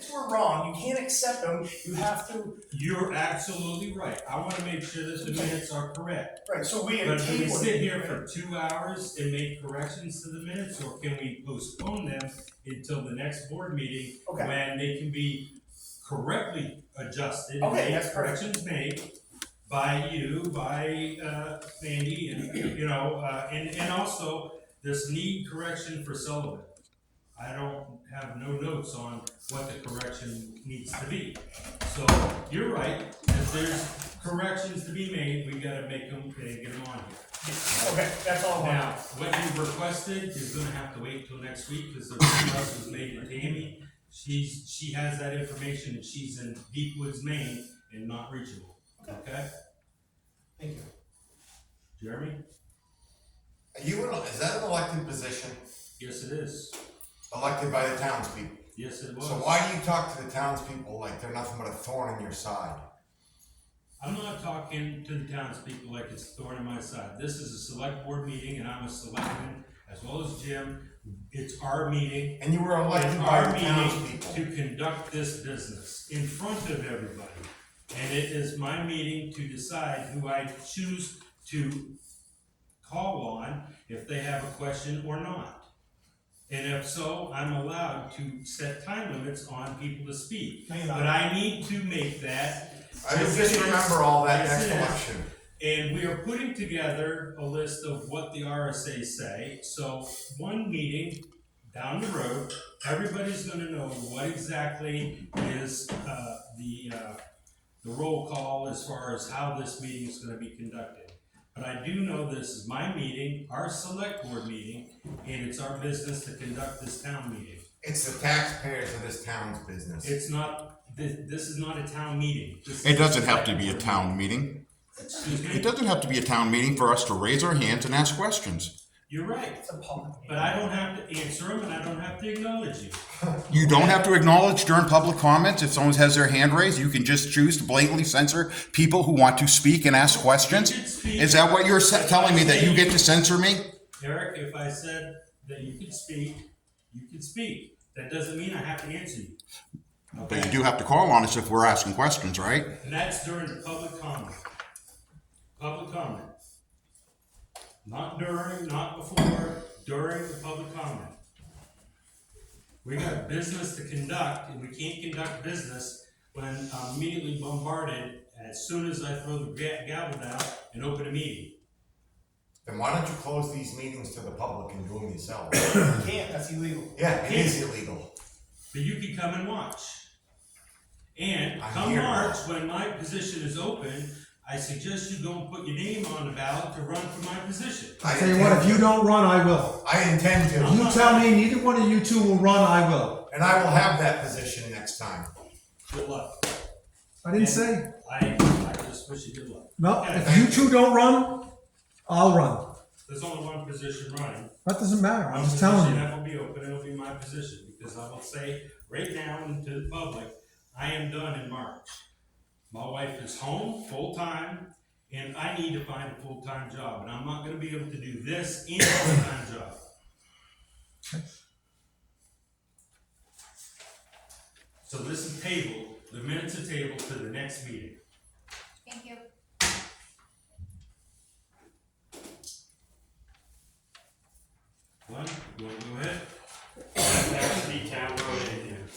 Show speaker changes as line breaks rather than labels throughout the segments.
if we're wrong, you can't accept them, you have to.
You're absolutely right. I wanna make sure that the minutes are correct.
Right, so we
But can we
table
sit
it.
here for 2 hours and make corrections to the minutes, or can we postpone them until the next board meeting?
Okay.
When they can be correctly adjusted and
Okay,
make
that's perfect.
corrections made by you, by, Sandy, and, you know, and also, this need correction for Sullivan. I don't have no notes on what the correction needs to be. So, you're right, if there's corrections to be made, we gotta make them, get them on here.
Okay, that's all I want.
Now, what you requested is gonna have to wait till next week, because the request was made to Tammy. She has that information, and she's in Deep Woods, Maine, and not reachable, okay?
Thank you.
Jeremy?
Is that an elected position?
Yes, it is.
Elected by the townspeople?
Yes, it was.
So why do you talk to the townspeople like they're nothing but a thorn in your side?
I'm not talking to the townspeople like it's a thorn in my side. This is a select board meeting, and I'm a selectman, as well as Jim. It's our meeting.
And you were elected
It's
by
our
the
meeting
townspeople.
to conduct this business in front of everybody. And it is my meeting to decide who I choose to call on if they have a question or not. And if so, I'm allowed to set time limits on people to speak.
No, you're not.
But I need to make that.
I just remember all that
Yes,
next
it is.
election.
And we are putting together a list of what the RSA say. So one meeting down the road, everybody's gonna know what exactly is the roll call as far as how this meeting is gonna be conducted. But I do know this is my meeting, our select board meeting, and it's our business to conduct this town meeting.
It's the taxpayers of this town's business.
It's not, this is not a town meeting. This
It
is
doesn't have to
select
be a
board
town meeting.
meeting. Excuse me?
It doesn't have to be a town meeting for us to raise our hands and ask questions.
You're right.
It's a public meeting.
But I don't have to answer them, and I don't have to acknowledge you.
You don't have to acknowledge during public comments. If someone has their hand raised, you can just choose to blatantly censor people who want to speak and ask questions.
You can speak.
Is that what you're telling me, that you get to censor me?
Eric, if I said that you could speak, you can speak. That doesn't mean I have to answer you.
But you do have to call on us if we're asking questions, right?
And that's during the public comment. Public comment. Not during, not before, during the public comment. We got business to conduct, and we can't conduct business when I'm immediately bombarded as soon as I throw the gavel down and open a meeting.
Then why don't you close these meetings to the public and do them yourself?
You can't, that's illegal.
Yeah, it is illegal.
But you can come and watch. And
I'm
come
here.
March, when my position is open, I suggest you go and put your name on the ballot to run for my position.
I
Tell you what, if you don't run, I will.
I intend
If
to.
you tell me neither one of you two will run, I will.
And I will have that position next time.
Good luck.
I didn't say.
I just wish you good luck.
No, if you two don't run, I'll run.
There's only one position running.
That doesn't matter, I'm
One
just
position
telling you.
that will be open, it'll be my position, because I will say right now and to the public, I am done in March. My wife is home full-time, and I need to find a full-time job, and I'm not gonna be able to do this and a full-time job. So this is tabled, the minutes are tabled to the next meeting.
Thank you.
Glenn, you wanna go ahead?
That's the town road in here.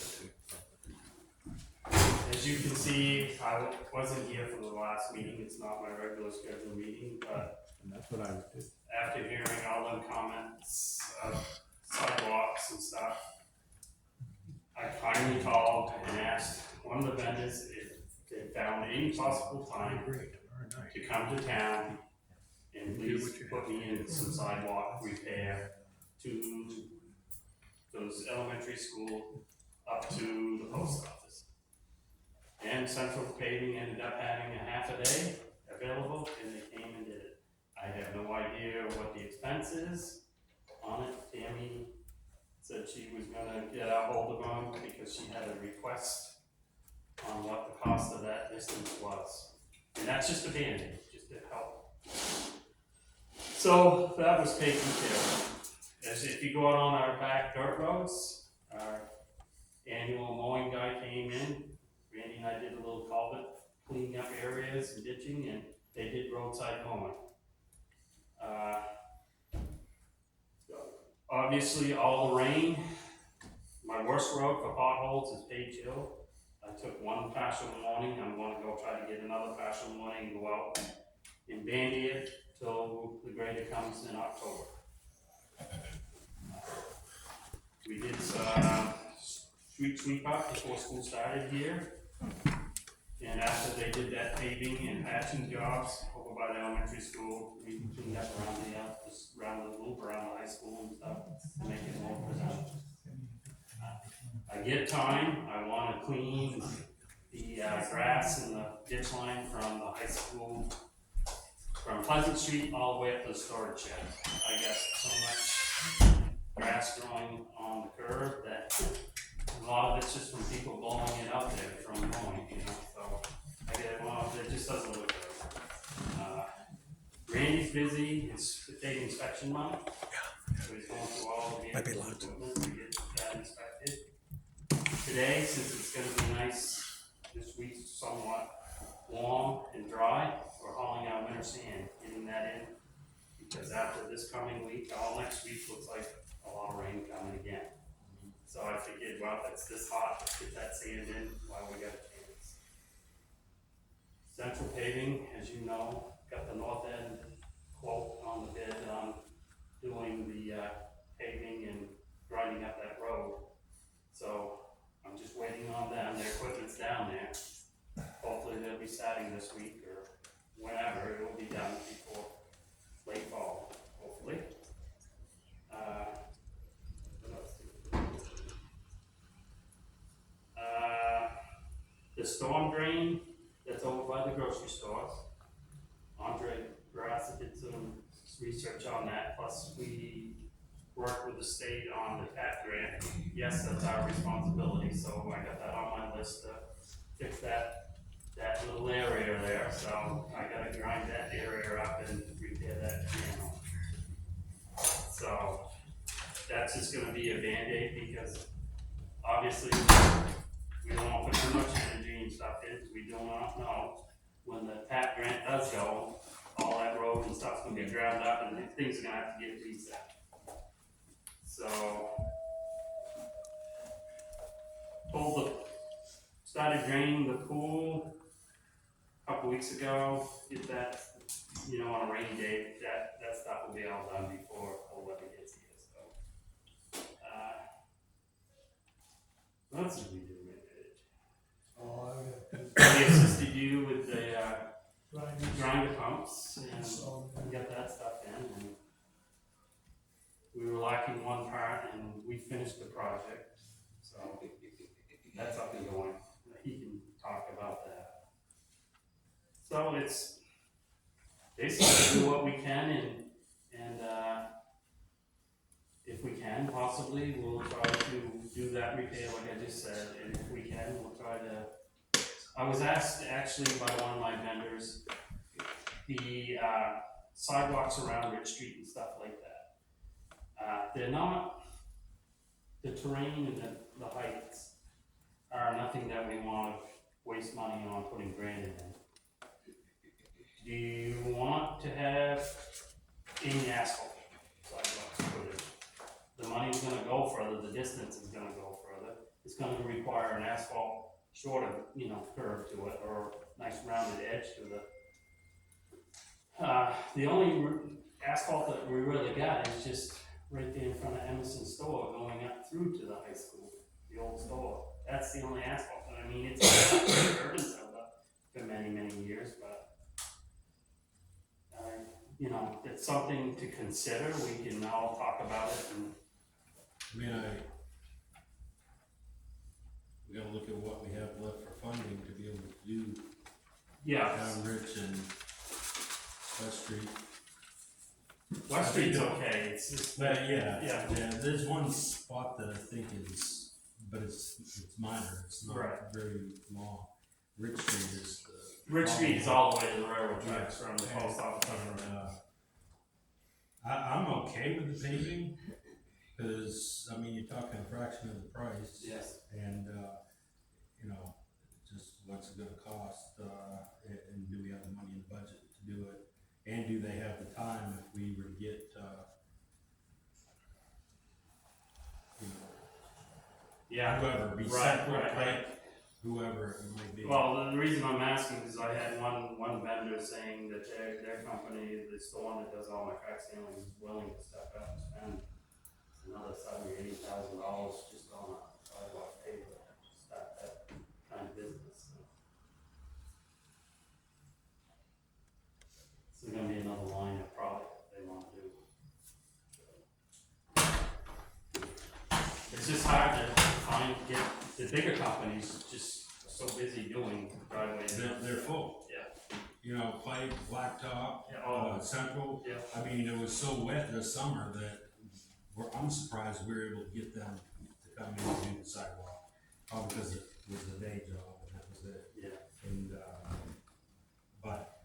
As you can see, I wasn't here for the last meeting, it's not my regular scheduled meeting, but
And that's what I would do.
after hearing all the comments of sidewalks and stuff, I finally called and asked one of the vendors if they found any possible time to come to town and please put me in some sidewalk repair to those elementary school up to the post office. And Central Paving ended up having a half a day available, and they came and did it. I have no idea what the expense is on it. Tammy said she was gonna get a hold of them because she had a request on what the cost of that distance was. And that's just a Band-Aid, just to help. So that was taken care of. As if you go out on our back dirt roads, our annual mowing guy came in. Randy and I did a little culvert, cleaning up areas and ditching, and they did roadside mowing. Obviously, all the rain, my worst road for potholes is Page Hill. I took one partial warning, I'm gonna go try to get another partial warning and go out and bandy it till the grader comes in October. We did street sweep up before school started here. And after they did that paving and patching jobs over by the elementary school, we cleaned up around just around the loop, around the high school and stuff, to make it more presentable. I get time, I wanna clean the grass and the ditch line from the high school, from Pleasant Street all the way up to the storage shed. I got so much grass growing on the curb that a lot of it's just from people blowing it out there from mowing, you know, so I get, well, it just doesn't look good. Randy's busy, it's the state inspection month, so he's going through all the vehicles and equipment to get that inspected. Today, since it's gonna be nice, this week's somewhat warm and dry, we're hauling out winter sand, getting that in, because after this coming week, all next week looks like a lot of rain coming again. So I figured, well, if it's this hot, let's get that sand in while we got a chance. Central paving, as you know, got the north end quote on the bid on doing the paving and grinding up that road. So I'm just waiting on them, their equipment's down there. Hopefully they'll be starting this week or whenever, it will be done before late fall, hopefully. The storm drain that's over by the grocery stores. Andre Grassa did some research on that, plus we worked with the state on the TAP grant. Yes, that's our responsibility, so I got that on my list to fix that little area there, so I gotta grind that area up and repair that channel. So, that's just gonna be a Band-Aid because obviously we don't wanna put too much energy and stuff in, because we do not know when the TAP grant does go, all that road and stuff's gonna get ground up and things are gonna have to get reset. So, started draining the pool a couple weeks ago, get that, you know, on a rainy day, that stuff will be all done before cold weather gets here, so. What else did we do with it? We assisted you with the, grinder pumps, and we got that stuff in, and we were lacking one part, and we finished the project, so that's up and going. He can talk about that. So it's basically do what we can, and if we can, possibly, we'll try to do that repair like I just said, and if we can, we'll try to. I was asked actually by one of my vendors, the sidewalks around Rich Street and stuff like that. They're not, the terrain and the heights are nothing that we want to waste money on putting granite in. Do you want to have any asphalt sidewalks put in? The money's gonna go further, the distance is gonna go further. It's gonna require an asphalt shorter, you know, curve to it, or nice rounded edge to the only asphalt that we really got is just right there in front of Emerson's store going up through to the high school, the old store. That's the only asphalt. I mean, it's been an urban center for many, many years, but you know, it's something to consider. We can all talk about it. And
I mean, we gotta look at what we have left for funding to be able to do
yeah,
Down Rich and West Street.
West Street's okay. It's just,
But yeah,
Yeah.
there's one spot that I think is, but it's minor, it's not
Right.
very long. Rich Street is the.
Rich Street is all the way to the railroad tracks from the post office.
And, I'm okay with the paving, Cause, I mean, you're talking a fraction of the price.
Yes.
And, you know, just what's it gonna cost, and do we have the money in the budget to do it? And do they have the time if we were to get, you know,
Yeah.
whoever, be
Right,
separate,
right, right.
whoever it might be.
Well, the reason I'm asking is I had one vendor saying that their company, it's the one that does all my crack sealing, is willing to step up and spend another $70,000-$80,000 just on a sidewalk paver, just that kind of business. So there's gonna be another line of product they wanna do. It's just hard to get the bigger companies just so busy doing driveways.
They're full.
Yeah.
You know, pipe, blacktop,
Yeah,
central.
Yeah.
I mean, it was so wet this summer that I'm surprised we were able to get them to come in and do the sidewalk. Probably because it was a day job and that was it.
Yeah.
And, but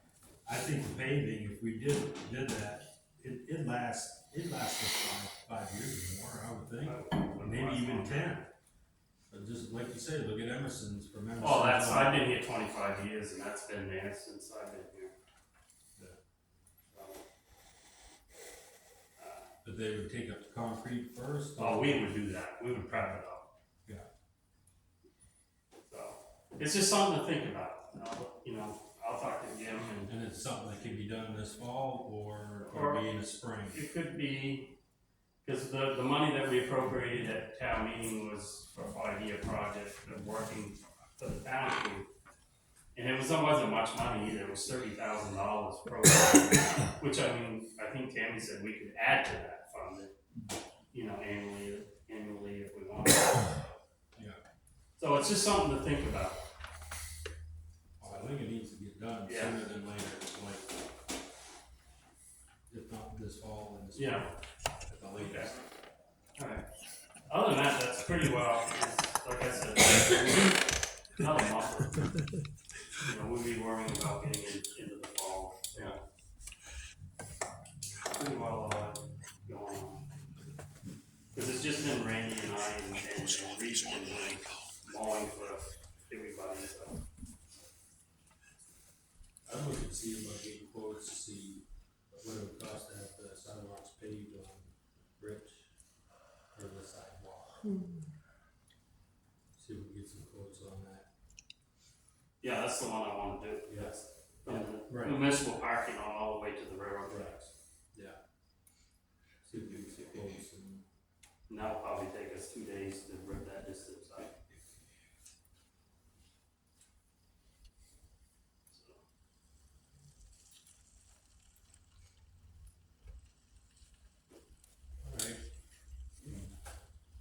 I think the paving, if we did that, it lasts five years or more, I would think. Maybe even 10. But just like you say, look at Emerson's from Emerson.
Oh, I've been here 25 years and that's been there since I've been here.
Yeah.
So,
But they would take up the concrete first?
oh, we would do that. We would prep it up.
Yeah.
So, it's just something to think about. You know, I'll talk to Jim
And it's something that can be done this fall or
Or-
be in the spring?
it could be, because the money that we appropriated at town meeting was for a 5-year project of working for the town team. And it wasn't much money either, it was $30,000 appropriated, which I mean, I think Tammy said we could add to that fund, you know, annually if we wanted.
Yeah.
So it's just something to think about.
Well, I think it needs to get done
Yeah.
sooner than later, like, if not this fall, then this spring.
Yeah.
At the latest.
Alright. Other than that, that's pretty well, like I said, another month. You know, we'll be worrying about getting into the fall, so. Pretty well, going on. Cause it's just been Randy and I and Reese been doing mowing for everybody, so.
I'd look and see about getting quotes to see what it would cost to have the sidewalks paved on Rich or the sidewalk. See if we can get some quotes on that.
Yeah, that's the one I wanna do,
Yes.
from
Right.
the municipal parking on all the way to the railroad tracks.
Yeah. See if we can get some quotes and.
And that'll probably take us 2 days to rip that distance out. So.
Alright.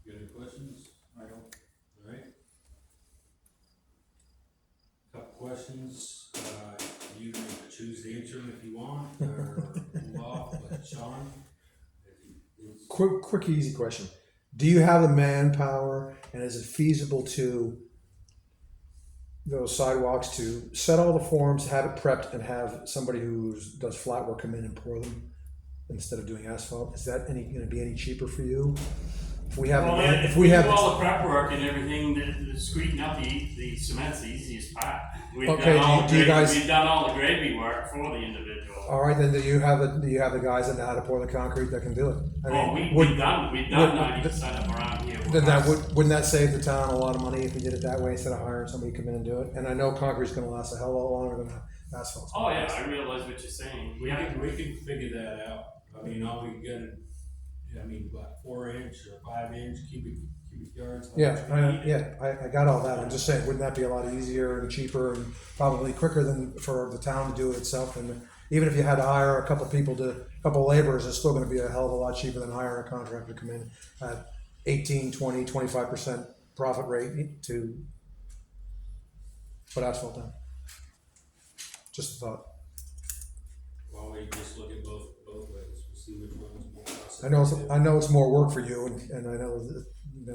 Got any questions?
I don't.
Alright. Couple questions, you can choose to answer them if you want, or hold off, but Sean?
Quick, easy question. Do you have the manpower and is it feasible to those sidewalks to set all the forms, have it prepped and have somebody who does flat work come in and pour them instead of doing asphalt? Is that going to be any cheaper for you? If we have,
Well,
if we have,
do all the prep work and everything, the screening out the cement's the easiest part. We've
Okay, do you guys-
we've done all the gravy work for the individual.
all right, then do you have the guys that know how to pour the concrete that can do it?
Oh, we've done
would-
90% of around here.
Then that wouldn't that save the town a lot of money if we did it that way instead of hiring somebody to come in and do it? And I know concrete's going to last a hell of a lot longer than asphalt.
Oh yeah, I realize what you're saying.
We can figure that out, I mean, all we get, I mean, what, 4-inch or 5-inch cubic yards? how much we need?
I got all that. I'm just saying, wouldn't that be a lot easier and cheaper and probably quicker than for the town to do it itself? And even if you had to hire a couple laborers, it's still going to be a hell of a lot cheaper than hiring a contractor to come in at 18, 20, 25% profit rate to put asphalt down. Just a thought.
Well, we just look at both ways, we'll see which one's more cost.
I know it's more work for you, and I know that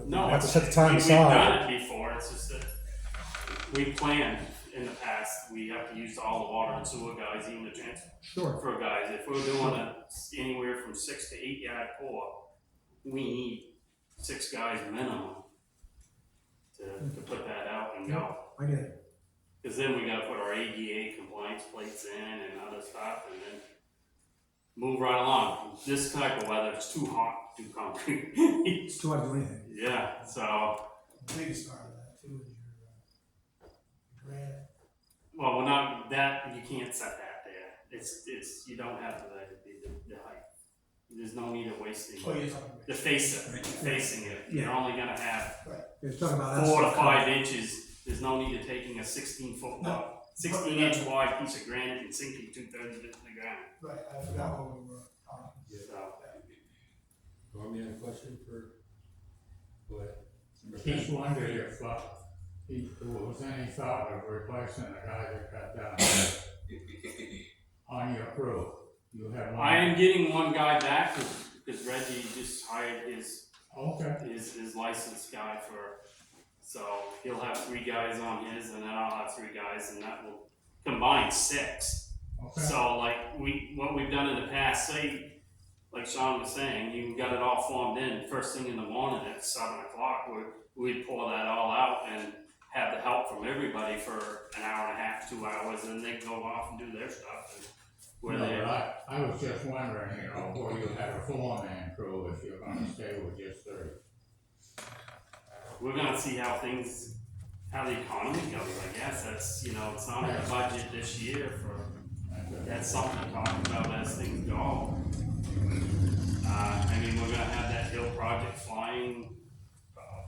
No,
you have to set the time
we've
aside.
done it before. It's just that we planned in the past. We have to use all the water and sewer guys, even the transfer
Sure.
guys. If we're doing anywhere from 6 to 8 yard pour, we need 6 guys minimum to put that out and go.
I get it.
Cause then we gotta put our ADA compliance plates in and other stuff and then move right along. This type of weather, it's too hot to do concrete.
It's too hard to do anything.
Yeah, so,
The biggest part of that too is your grant.
well, we're not, that, you can't set that there. It's, you don't have the height. There's no need of wasting.
Oh, you're talking
The facing it, you're
Yeah.
only gonna have
You're talking about
4 to
asphalt.
5 inches. There's no need of taking a 16-foot
No.
wide, 16-inch wide piece of granite and sinking 2/3 of it in the ground.
Right, I forgot what we were on.
So,
Norm, you have a question for? Go ahead.
Just wondered if, there was any thought of replacing the guy that cut down on your crew. You have one.
I am getting one guy back because Reggie just hired
Okay,
his licensed guy so he'll have 3 guys on his and then I'll have 3 guys and that will combine 6.
okay.
So like what we've done in the past, say, like Sean was saying, you got it all formed in first thing in the morning at 7 o'clock, we'd pour that all out and have the help from everybody for an hour and a half, 2 hours, and they'd go off and do their stuff. And where
No,
they,
but I was just wondering, where you have a 4-man crew if you're gonna stay with just 3.
we're gonna see how the economy goes, I guess, that's, it's not in the budget this year that's something to talk about as things go. I mean, we're gonna have that hill project flying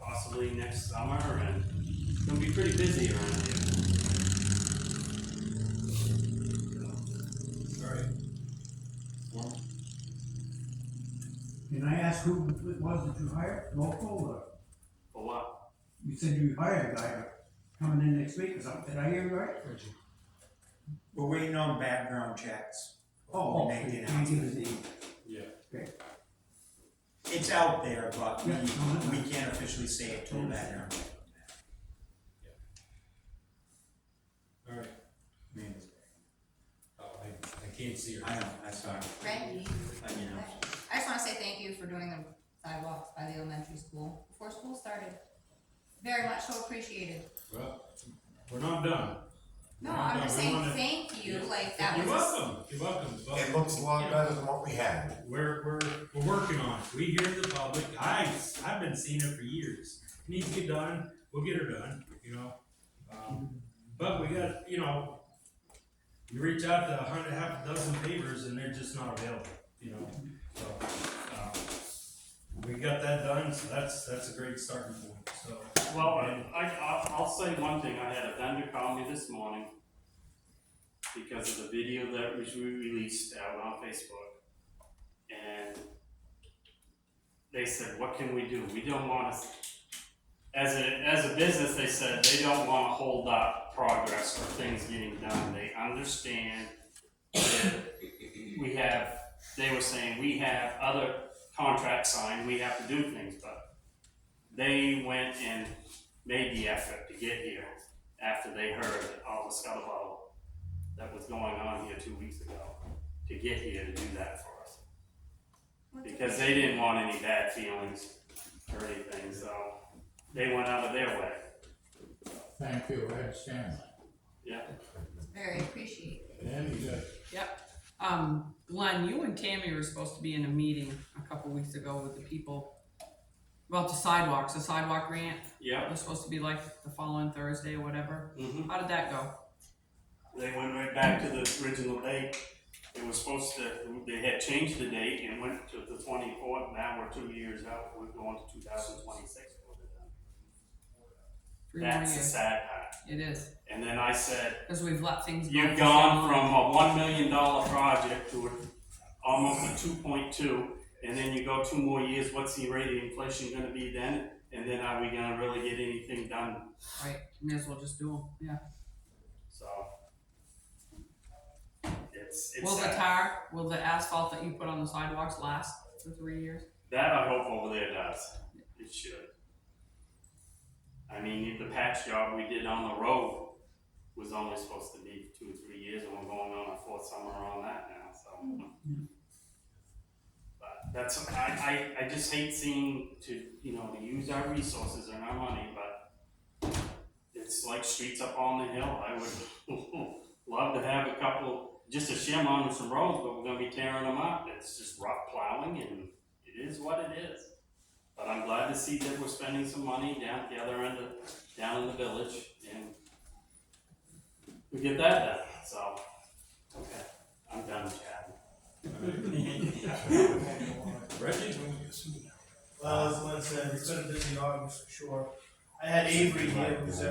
possibly next summer, and it's gonna be pretty busy around here.
All right. Norm?
Can I ask who it was that you hired, local, or,
For what?
you said you hired a guy coming in next week or something, did I hear you right?
We're waiting on background checks.
Oh,
Make
you
it
can't
out.
give us the,
Yeah.
It's out there, but
Yeah, no, that's
we
fine.
can't officially say it till background.
All right.
I mean,
Oh, I can't see her.
I know, I saw it.
Randy,
But, you know.
I just wanna say thank you for doing the sidewalks by the elementary school before school started. Very much so appreciated.
Well, we're not done.
No,
We're not
I'm
done.
just
We
saying
wanna-
thank you,
Yeah.
like that
You're
was.
welcome, you're welcome. But,
It looks a lot better than what we had.
We're working on it. We hear the public. I've been seeing it for years. It needs to get done. We'll get her done, But we got, you reach out to half a dozen pavers and they're just not available, So, we got that done, so that's a great starting point, so.
Well, I'll say one thing, I had a vendor call me this morning because of the video that was released out on Facebook. And they said, what can we do? We don't want to, as a business, they said they don't want to hold up progress or things getting done. They understand that they were saying, we have other contracts signed, we have to do things, but they went and made the effort to get here after they heard all the scuttlebutt that was going on here 2 weeks ago, to get here to do that for us. Because they didn't want any bad feelings or anything, so they went out of their way.
Thank you, Ed Stanley.
Yeah.
Very appreciated.
Then you got
Glenn, you and Tammy were supposed to be in a meeting a couple weeks ago with the people about the sidewalk grant.
Yeah.
It was supposed to be like the following Thursday or whatever.
Mm-hmm.
How did that go?
They went right back to the original date. It was supposed to, they had changed the date and went to the 24th. Now we're 2 years out. We're going to 2026.
Three more
That's the
years.
sad part.
It is,
And then I said,
because we've let things go.
you've
for so
gone
long.
from a $1 million project to almost a 2.2, and then you go 2 more years, what's the rate of inflation gonna be then? And then are we gonna really get anything done?
Right, may as well just do them, yeah.
So. It's
Will the
sad.
will the asphalt that you put on the sidewalks last for 3 years?
That I hope over there does. It should. I mean, the patch job we did on the road was only supposed to be 2 or 3 years, and we're going on our 4th summer on that now, so. But that's, I just hate seeing to use our resources and our money, but it's like streets up on the hill. I would love to have a couple, just a shim on some roads, but we're gonna be tearing them up. It's just rough plowing and it is what it is. But I'm glad to see that we're spending some money down at the other end down in the village, and we get that done, so, okay, I'm done chatting.
Reggie?
Well, as Glenn said, it's been a busy August for sure. I had Avery here, who's,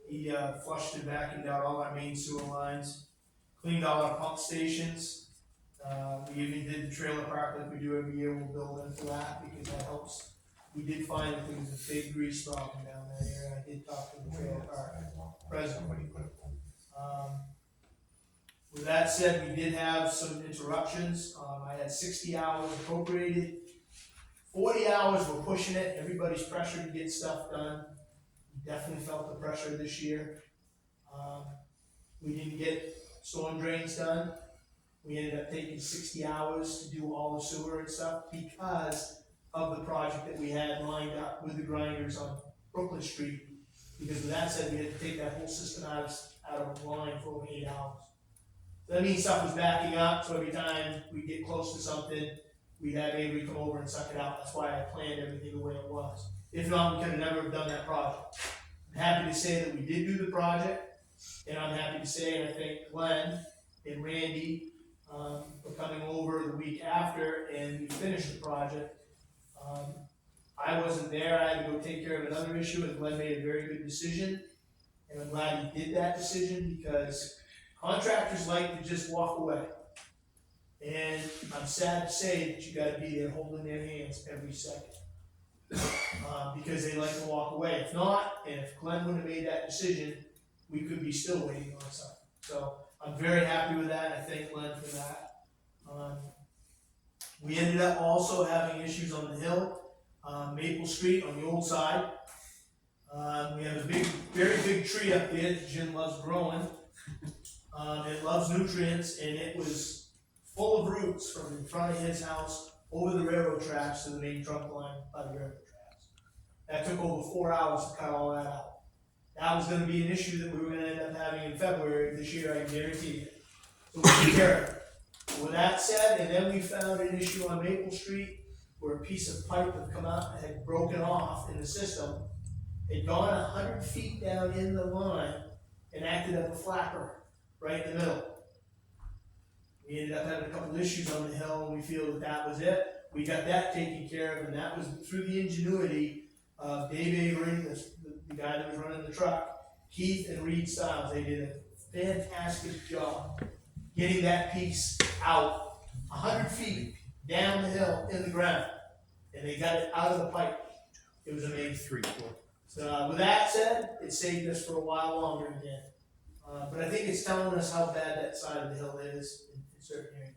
he flushed and vacuumed out all our main sewer lines, cleaned all our pump stations. We even did the trailer park like we do every year. We'll build into that because that helps. We did find that there was a big grease problem down that area. I did talk to the trailer park president. With that said, we did have some interruptions. I had 60 hours appropriated. 40 hours we're pushing it. Everybody's pressured to get stuff done. We definitely felt the pressure this year. We didn't get storm drains done. We ended up taking 60 hours to do all the sewer and stuff because of the project that we had lined up with the grinders on Brooklyn Street. Because with that said, we had to take that whole system out of line for over 8 hours. So that means stuff was backing up, so every time we get close to something, we'd have Avery come over and suck it out. That's why I planned everything the way it was. If not, we could have never have done that project. I'm happy to say that we did do the project, and I'm happy to say, and I thank Glenn and Randy for coming over the week after, and we finished the project. I wasn't there. I had to go take care of another issue, and Glenn made a very good decision, and I'm glad he did that decision because contractors like to just walk away. And I'm sad to say that you gotta be there holding their hands every second. Because they like to walk away. If not, and if Glenn wouldn't have made that decision, we could be still waiting on something. So I'm very happy with that. I thank Glenn for that. We ended up also having issues on the hill, Maple Street on the old side. We have a very big tree up there that Jim loves growing. It loves nutrients, and it was full of roots from in front of his house over the railroad tracks to the main trunk line by the railroad tracks. That took over 4 hours to cut all that out. That was gonna be an issue that we were gonna end up having in February this year, I can guarantee you. So we took care of it. With that said, and then we found an issue on Maple Street where a piece of pipe had come out and had broken off in the system. Had gone 100 feet down in the line and acted as a flapper right in the middle. We ended up having a couple issues on the hill, and we feel that was it. We got that taken care of, and that was through the ingenuity of Dave Avery, the guy that was running the truck, Keith and Reed Stiles. They did a fantastic job getting that piece out 100 feet down the hill in the ground, and they got it out of the pipe. It was amazing. So with that said, it saved us for a while longer again. But I think it's telling us how bad that side of the hill is in certain areas.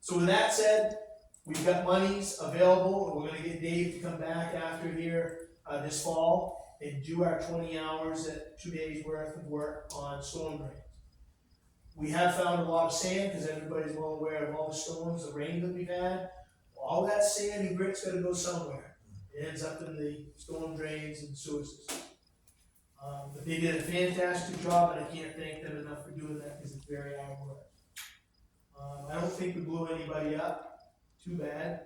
So with that said, we've got monies available, and we're gonna get Dave to come back after here this fall and do our 20 hours at 2 days worth of work on storm drains. We have found a lot of sand because everybody's well aware of all the storms, the rain that we've had. All that sand and grit's gotta go somewhere. It ends up in the storm drains and sewer systems. But they did a fantastic job, and I can't thank them enough for doing that because it's very hard work. I don't think we blew anybody up too bad.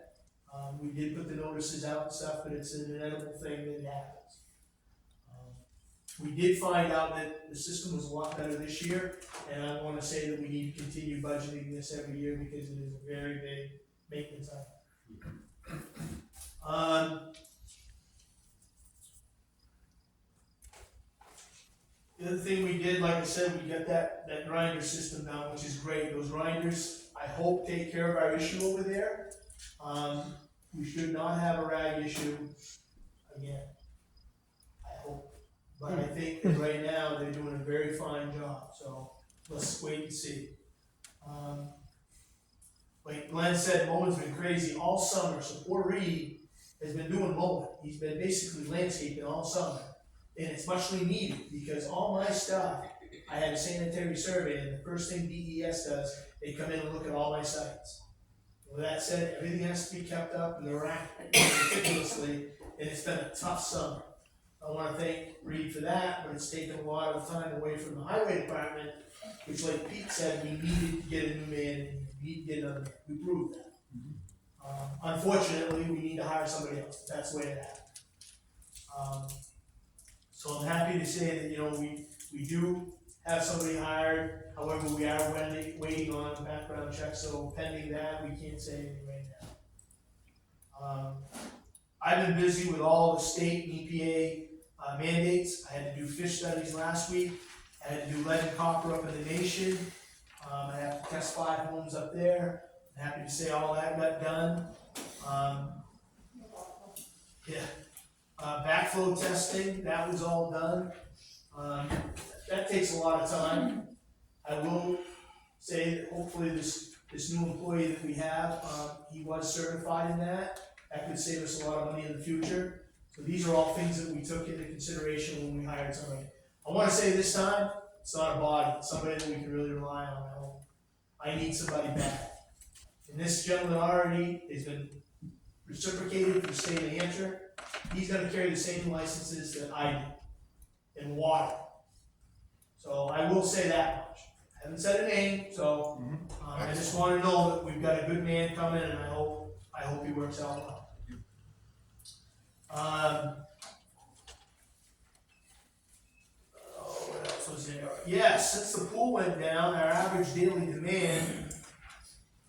We did put the notices out and stuff, but it's an inevitable thing that happens. We did find out that the system was a lot better this year, and I want to say that we need to continue budgeting this every year because it is a very big maintenance item. The other thing we did, like I said, we got that grinder system down, which is great. Those grinders, I hope, take care of our issue over there. We should not have a rag issue again. I hope. But I think that right now they're doing a very fine job, so let's wait and see. Like Glenn said, mowing's been crazy all summer, so poor Reed has been doing mowing. He's been basically landscaping all summer. And it's muchly needed because all my stuff, I had a sanitary survey, and the first thing DES does, they come in and look at all my sites. With that said, everything has to be kept up and they're acting meticulously, and it's been a tough summer. I wanna thank Reed for that, but it's taken a lot of time away from the highway department, which like Pete said, we needed to get a new man and we need to get another man. We proved that. Unfortunately, we need to hire somebody else. That's the way it happened. So I'm happy to say that, you know, we do have somebody hired. However, we are waiting on a background check, so pending that, we can't say anything right now. I've been busy with all the state and EPA mandates. I had to do fish studies last week. I had to do lead and copper up in the nation. I have to test 5 homes up there. I'm happy to say all that got done. Backflow testing, that was all done. That takes a lot of time. I will say that hopefully this new employee that we have, he was certified in that. That could save us a lot of money in the future. So these are all things that we took into consideration when we hired somebody. I wanna say this time, it's not a body, it's somebody that we can really rely on at home. I need somebody back. And this gentleman already has been reciprocated for the state of New Hampshire. He's gonna carry the same licenses that I do in water. So I will say that much. I haven't said a name, so I just wanna know that we've got a good man coming, and I hope he works out well. What else was there? Yes, since the pool went down, our average daily demand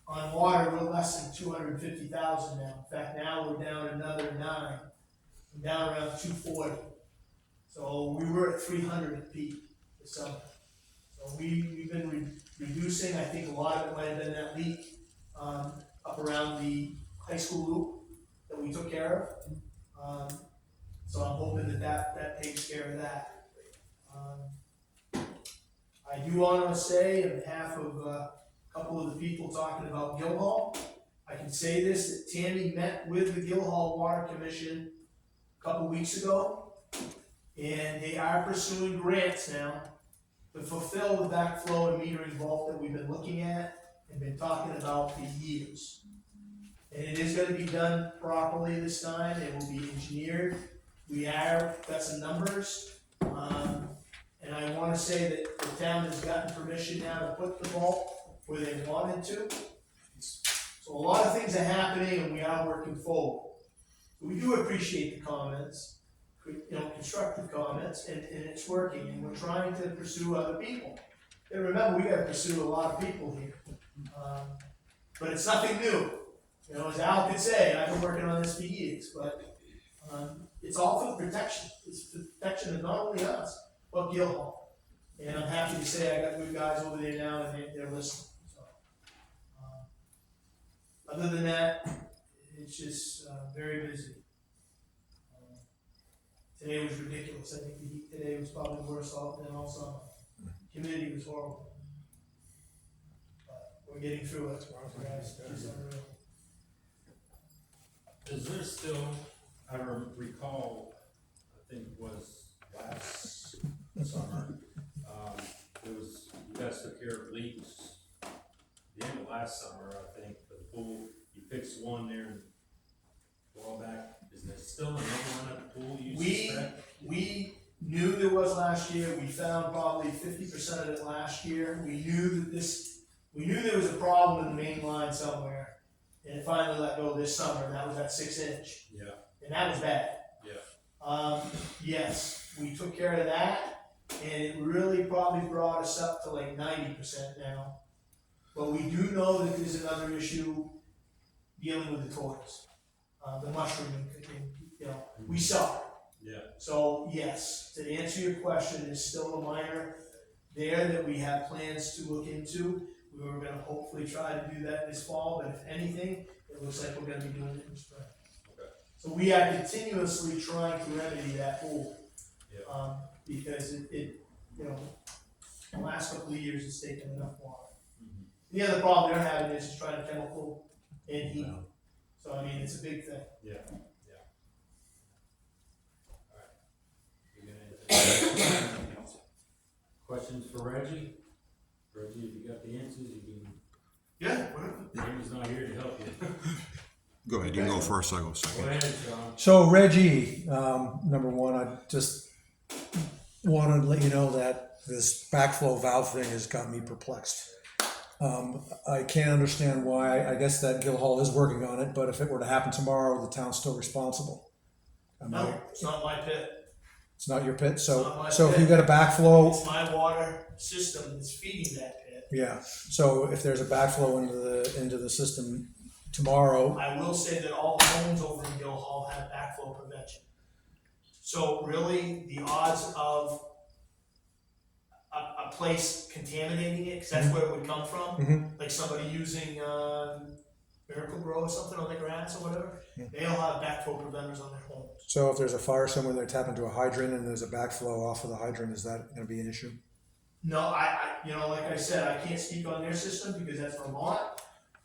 on water, we're less than 250,000 now. In fact, now we're down another 9. We're down around 240. So we were at 300 at peak this summer. So we've been reducing. I think a lot of it might have been that leak up around the high school loop that we took care of. So I'm hoping that takes care of that. I do want to say, on behalf of a couple of the people talking about Guildhall, I can say this, that Tammy met with the Guildhall Water Commission a couple weeks ago, and they are pursuing grants now to fulfill the backflow and metering vault that we've been looking at and been talking about for years. And it is gonna be done properly this time. It will be engineered. We have got some numbers, and I wanna say that the town has gotten permission now to put the vault where they wanted to. So a lot of things are happening, and we are working forward. We do appreciate the comments, constructive comments, and it's working, and we're trying to pursue other people. And remember, we gotta pursue a lot of people here. But it's nothing new. You know, as Al could say, I've been working on this for years, but it's all for protection. It's for protection of not only us, but Guildhall. And I'm happy to say I got good guys over there now, and they're listening. So, other than that, it's just very busy. Today was ridiculous. I think the heat today was probably worse off than all summer. Humidity was horrible. But we're getting through it. Guys, it's unreal.
Is there still, I recall, I think it was last summer, you guys took care of leaks the end of last summer, I think, for the pool. You fixed one there and a while back. Is there still another one at the pool you suspect?
We knew there was last year. We found probably 50% of it last year. We knew there was a problem in the main line somewhere. And it finally let go this summer, and that was that 6-inch.
Yeah.
And that was bad.
Yeah.
Yes, we took care of that, and it really probably brought us up to like 90% now. But we do know that there's another issue dealing with the tortoise, the mushrooming, we saw it.
Yeah.
So yes, to answer your question, there's still a minor there that we have plans to look into. We were gonna hopefully try to do that this fall, but if anything, it looks like we're gonna be doing it in the spring.
Okay.
So we are continuously trying to remedy that hole.
Yeah.
Because it, the last couple of years it's taken enough water. The other problem they're having is just trying to chemical and heat. So I mean, it's a big thing.
Yeah. Anything else? Questions for Reggie? Reggie, if you got the answers, you can.
Yeah, whatever.
Jamie's not here to help you.
Go ahead, you can go first, I'll go second.
Go ahead, John.
So Reggie, number one, I just wanted to let you know that this backflow valve thing has got me perplexed. I can't understand why. I guess that Guildhall is working on it, but if it were to happen tomorrow, the town's still responsible.
No, it's not my pit.
It's not your pit,
It's not
so
my
so if
pit.
you got a backflow,
It's my water system that's feeding that pit.
yeah. So if there's a backflow into the system tomorrow,
I will say that all the homes over in Guildhall have backflow prevention. So really, the odds of a place contaminating it, because that's where it would come from, like somebody using Miracle Grow or something on the grass or whatever, they all have backflow preventers on their homes.
so if there's a fire somewhere, they tap into a hydrant and there's a backflow off of the hydrant, is that going to be an issue?
No, like I said, I can't speak on their system because that's Vermont.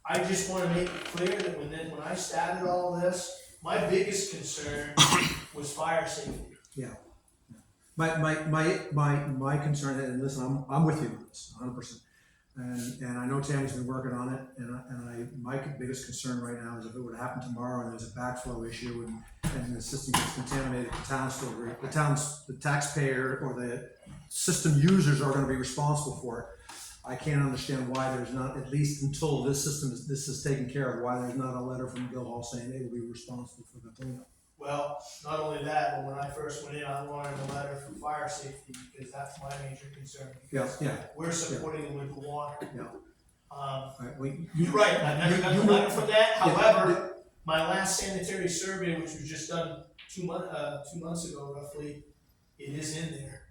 I just want to make it clear that when I started all this, my biggest concern was fire safety.
Yeah. My concern, and listen, I'm with you on this, 100%. And I know Tammy's been working on it, and my biggest concern right now is if it would happen tomorrow and there's a backflow issue and the system gets contaminated, the taxpayer or the system users are going to be responsible for it. I can't understand why there's not, at least until this is taken care of, why there's not a letter from Guildhall saying they will be responsible for the cleanup.
Well, not only that, but when I first went in, I wanted a letter for fire safety because that's my major concern. Because we're supporting them with the water. You're right, I never got a letter for that. However, my last sanitary survey, which was just done 2 months ago roughly, it is in there.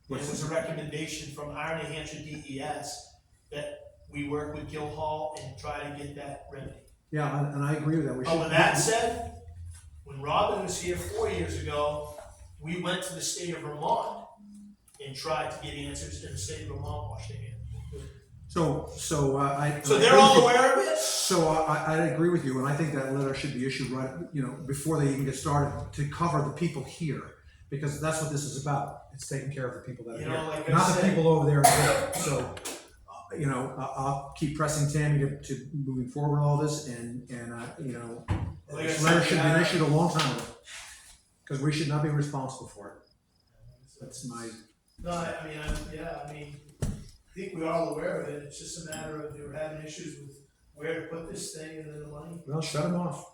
And it was a recommendation from our New Hampshire DES that we work with Guildhall and try to get that remedy.
Yeah, and I agree with that.
But with that said, when Robin was here 4 years ago, we went to the state of Vermont and tried to get answers, and the state of Vermont washed their hands.
So
they're all aware of it?
So I agree with you, and I think that letter should be issued right, before they even get started to cover the people here, because that's what this is about. It's taking care of the people that are here,
Like I
not the
said,
people over there. So, I'll keep pressing Tammy to moving forward all this, and
Like I
this
said,
letter should have been issued a long time ago, because we should not be responsible for it. That's my.
No, I think we're all aware of it. It's just a matter of they were having issues with where to put this thing and then the money.
Well, shut them off.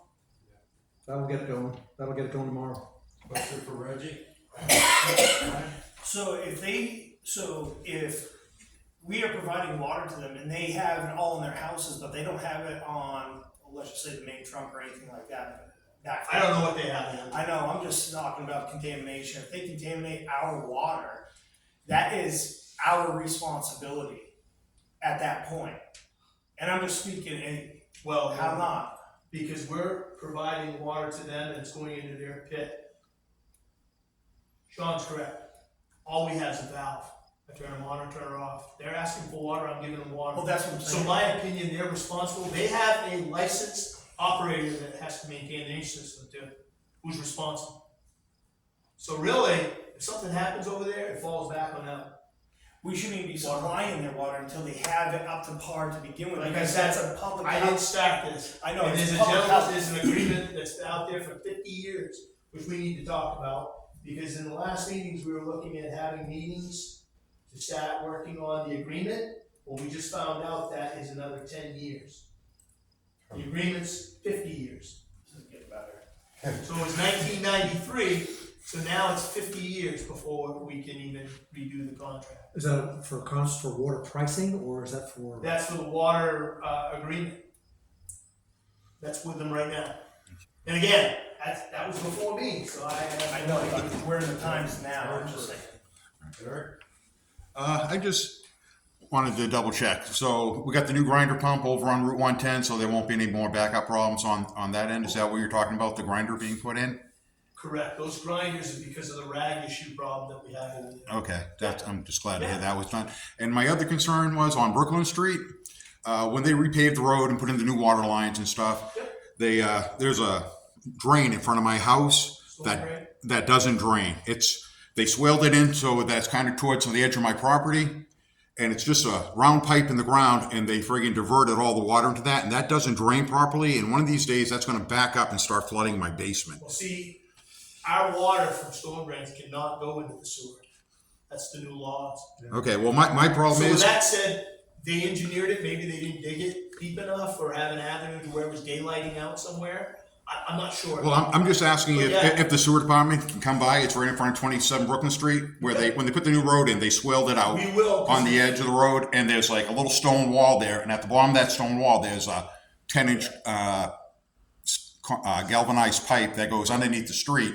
That'll get it going. That'll get it going tomorrow.
Question for Reggie?
So if we are providing water to them and they have it all in their houses, but they don't have it on, let's just say the main trunk or anything like that.
I don't know what they have.
I know, I'm just talking about contamination. If they contaminate our water, that is our responsibility at that point. And I'm just speaking,
Well,
how not?
because we're providing water to them and it's going into their pit. Sean's correct. All we have is a valve. I turn them on or turn her off. They're asking for water, I'm giving them water.
Well, that's what I'm
So
saying.
my opinion, they're responsible. They have a licensed operator that has to maintain the H system too, who's responsible. So really, if something happens over there, it falls back on them.
We shouldn't even be supplying their water until they have it up to par to begin with.
Like I
because
said,
that's a public
I didn't start this.
I know,
And
it's
there's
public health.
there's an agreement that's out there for 50 years, which we need to talk about. Because in the last meetings, we were looking at having meetings to start working on the agreement. Well, we just found out that is another 10 years. The agreement's 50 years. Doesn't get better. So it was 1993, so now it's 50 years before we can even redo the contract.
Is that for water pricing, or is that for?
That's for the water agreement. That's with them right now. And again, that was before me, so
I know, but we're in the times now, I'm just saying.
Eric?
I just wanted to double check. So we got the new grinder pump over on Route 110, so there won't be any more backup problems on that end. Is that what you're talking about, the grinder being put in?
Correct. Those grinders are because of the rag issue problem that we have over there.
Okay, I'm just glad to hear that was done. And my other concern was on Brooklyn Street, when they repaved the road and put in the new water lines and stuff, there's a drain in front of my house that doesn't drain. They swelled it in so that's kind of towards the edge of my property, and it's just a round pipe in the ground, and they friggin' diverted all the water into that, and that doesn't drain properly, and one of these days, that's gonna back up and start flooding my basement.
Well, see, our water from storm drains cannot go into the sewer. That's the new laws.
Okay, well, my problem
So with
is,
that said, they engineered it, maybe they didn't dig it deep enough or have an avenue to where it was daylighting out somewhere. I'm not sure.
well, I'm just asking
But
if,
yeah.
if the sewer department can come by, it's right in front of 27 Brooklyn Street, where when they put the new road in, they swelled it out
We will.
on the edge of the road, and there's like a little stone wall there, and at the bottom of that stone wall, there's a 10-inch galvanized pipe that goes underneath the street,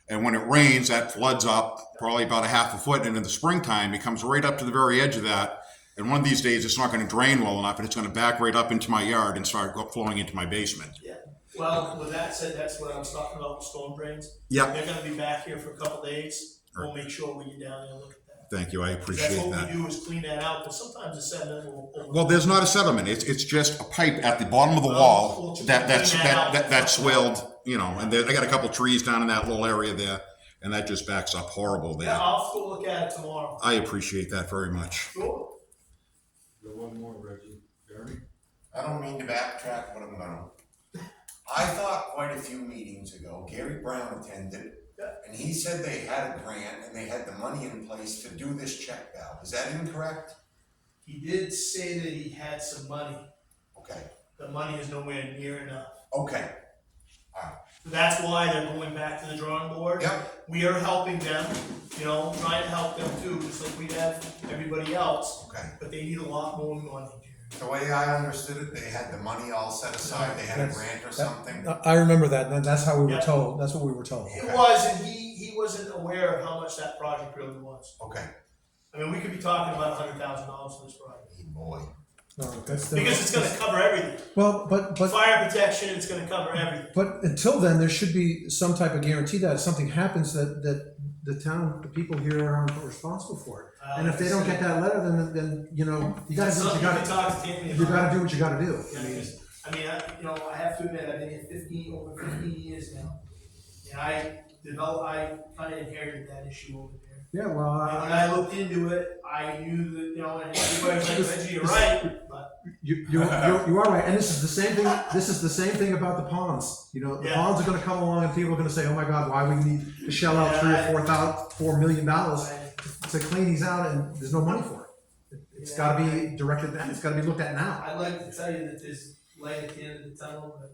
and when it rains, that floods up probably about a half a foot, and in the springtime, it comes right up to the very edge of that, and one of these days, it's not gonna drain well enough, and it's gonna back right up into my yard and start flowing into my basement.
Yeah. Well, with that said, that's what I was talking about with storm drains.
Yep.
They're gonna be back here for a couple days. We'll make sure we get down there and look at that.
Thank you, I
'Cause
appreciate
that's what
that.
we do is clean that out, because sometimes the sediment will.
Well, there's not a settlement. It's just a pipe at the bottom of the
Well,
wall
we'll
that's
clean that out.
that swelled, you know. And I got a couple trees down in that little area there, and that just backs up horrible
Yeah,
there.
I'll go look at it tomorrow.
I appreciate that very much.
Sure.
One more, Reggie. Jeremy?
I don't mean to backtrack, but I'm gonna. I thought quite a few meetings ago, Gary Brown attended, and he said they had a grant and they had the money in place to do this check valve. Is that incorrect?
He did say that he had some money.
Okay,
The money is nowhere near enough.
okay,
So that's why they're going back to the drawing board.
yep,
We are helping them, you know, trying to help them too, just like we have everybody else,
okay.
but they need a lot more money, Jerry.
The way I understood it, they had the money all set aside, they had a
That's-
grant or something.
I remember that, and that's how we were
Yeah.
told, that's what we were told.
It was, and he wasn't aware of how much that project really was.
Okay,
I mean, we could be talking about $100,000 for this project.
hey boy.
No, that's the-
Because it's gonna cover everything.
Well, but
Fire protection, it's gonna cover everything.
But until then, there should be some type of guarantee that if something happens, that the town, the people here are responsible for it. And if they don't get that letter, then, you know, you gotta
That's
do what
something
you
you can
gotta,
talk to Tammy
you
about.
gotta do what you gotta do.
Yeah,
I mean,
'cause, you know, I have to admit, I've been here over 15 years now. And I kinda inherited that issue over there.
yeah, well,
And when I looked into it, I knew that, you know, and everybody's like, Reggie, you're right, but
you are right, and this is the same thing, this is the same thing about the ponds. You know, the
Yeah.
ponds are gonna come along and people are gonna say, oh my God, why we need to shell out $4 million to clean these out, and there's no money for it. It's gotta be directed, it's gotta be looked at now.
I'd like to tell you that there's light at the end of the tunnel, but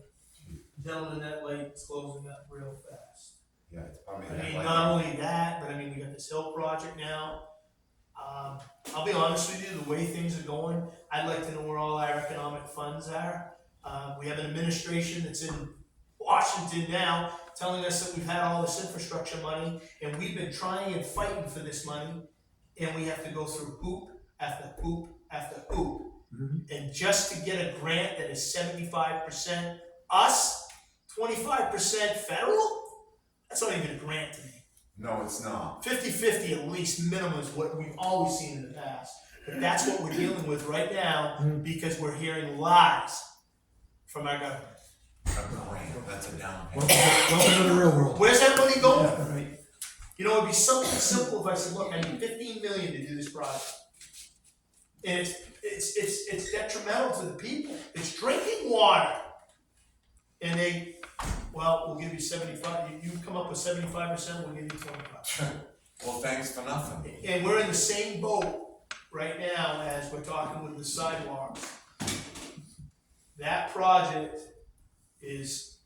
gentlemen, that light's closing up real fast.
Yeah, it's probably.
I mean, not only that, but I mean, we got this hill project now. I'll be honest with you, the way things are going, I'd like to know where all our economic funds are. We have an administration that's in Washington now telling us that we've had all this infrastructure money and we've been trying and fighting for this money, and we have to go through hoop after hoop after hoop. And just to get a grant that is 75% us, 25% federal, that's not even a grant to me.
No, it's not.
50-50 at least minimum is what we've always seen in the past. But that's what we're dealing with right now because we're hearing lies from our government.
A grant, that's a down payment.
Welcome to the real world.
Where's that money going?
Yeah, right.
You know, it'd be something simple if I said, look, I need 15 million to do this project. And it's detrimental to the people. It's drinking water. And we'll give you 75, you come up with 75%, we'll give you 25.
Well, thanks for nothing.
And we're in the same boat right now as we're talking with the sidewalks. That project is,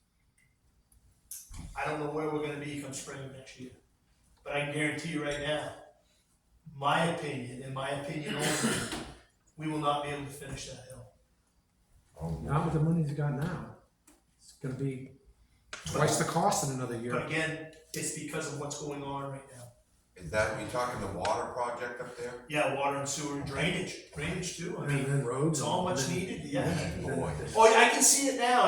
I don't know where we're gonna be come spring of next year. But I can guarantee you right now, my opinion, and my opinion only, we will not be able to finish that hill.
Oh,
Not with the money he's got now. It's gonna be twice the cost in another year.
But again, it's because of what's going on right now.
is that, you talking the water project up there?
Yeah, water and sewer and drainage too, I
And
mean,
then roads.
it's all much
and then-
needed, yeah.
Boy.
Oh, yeah, I can see it now,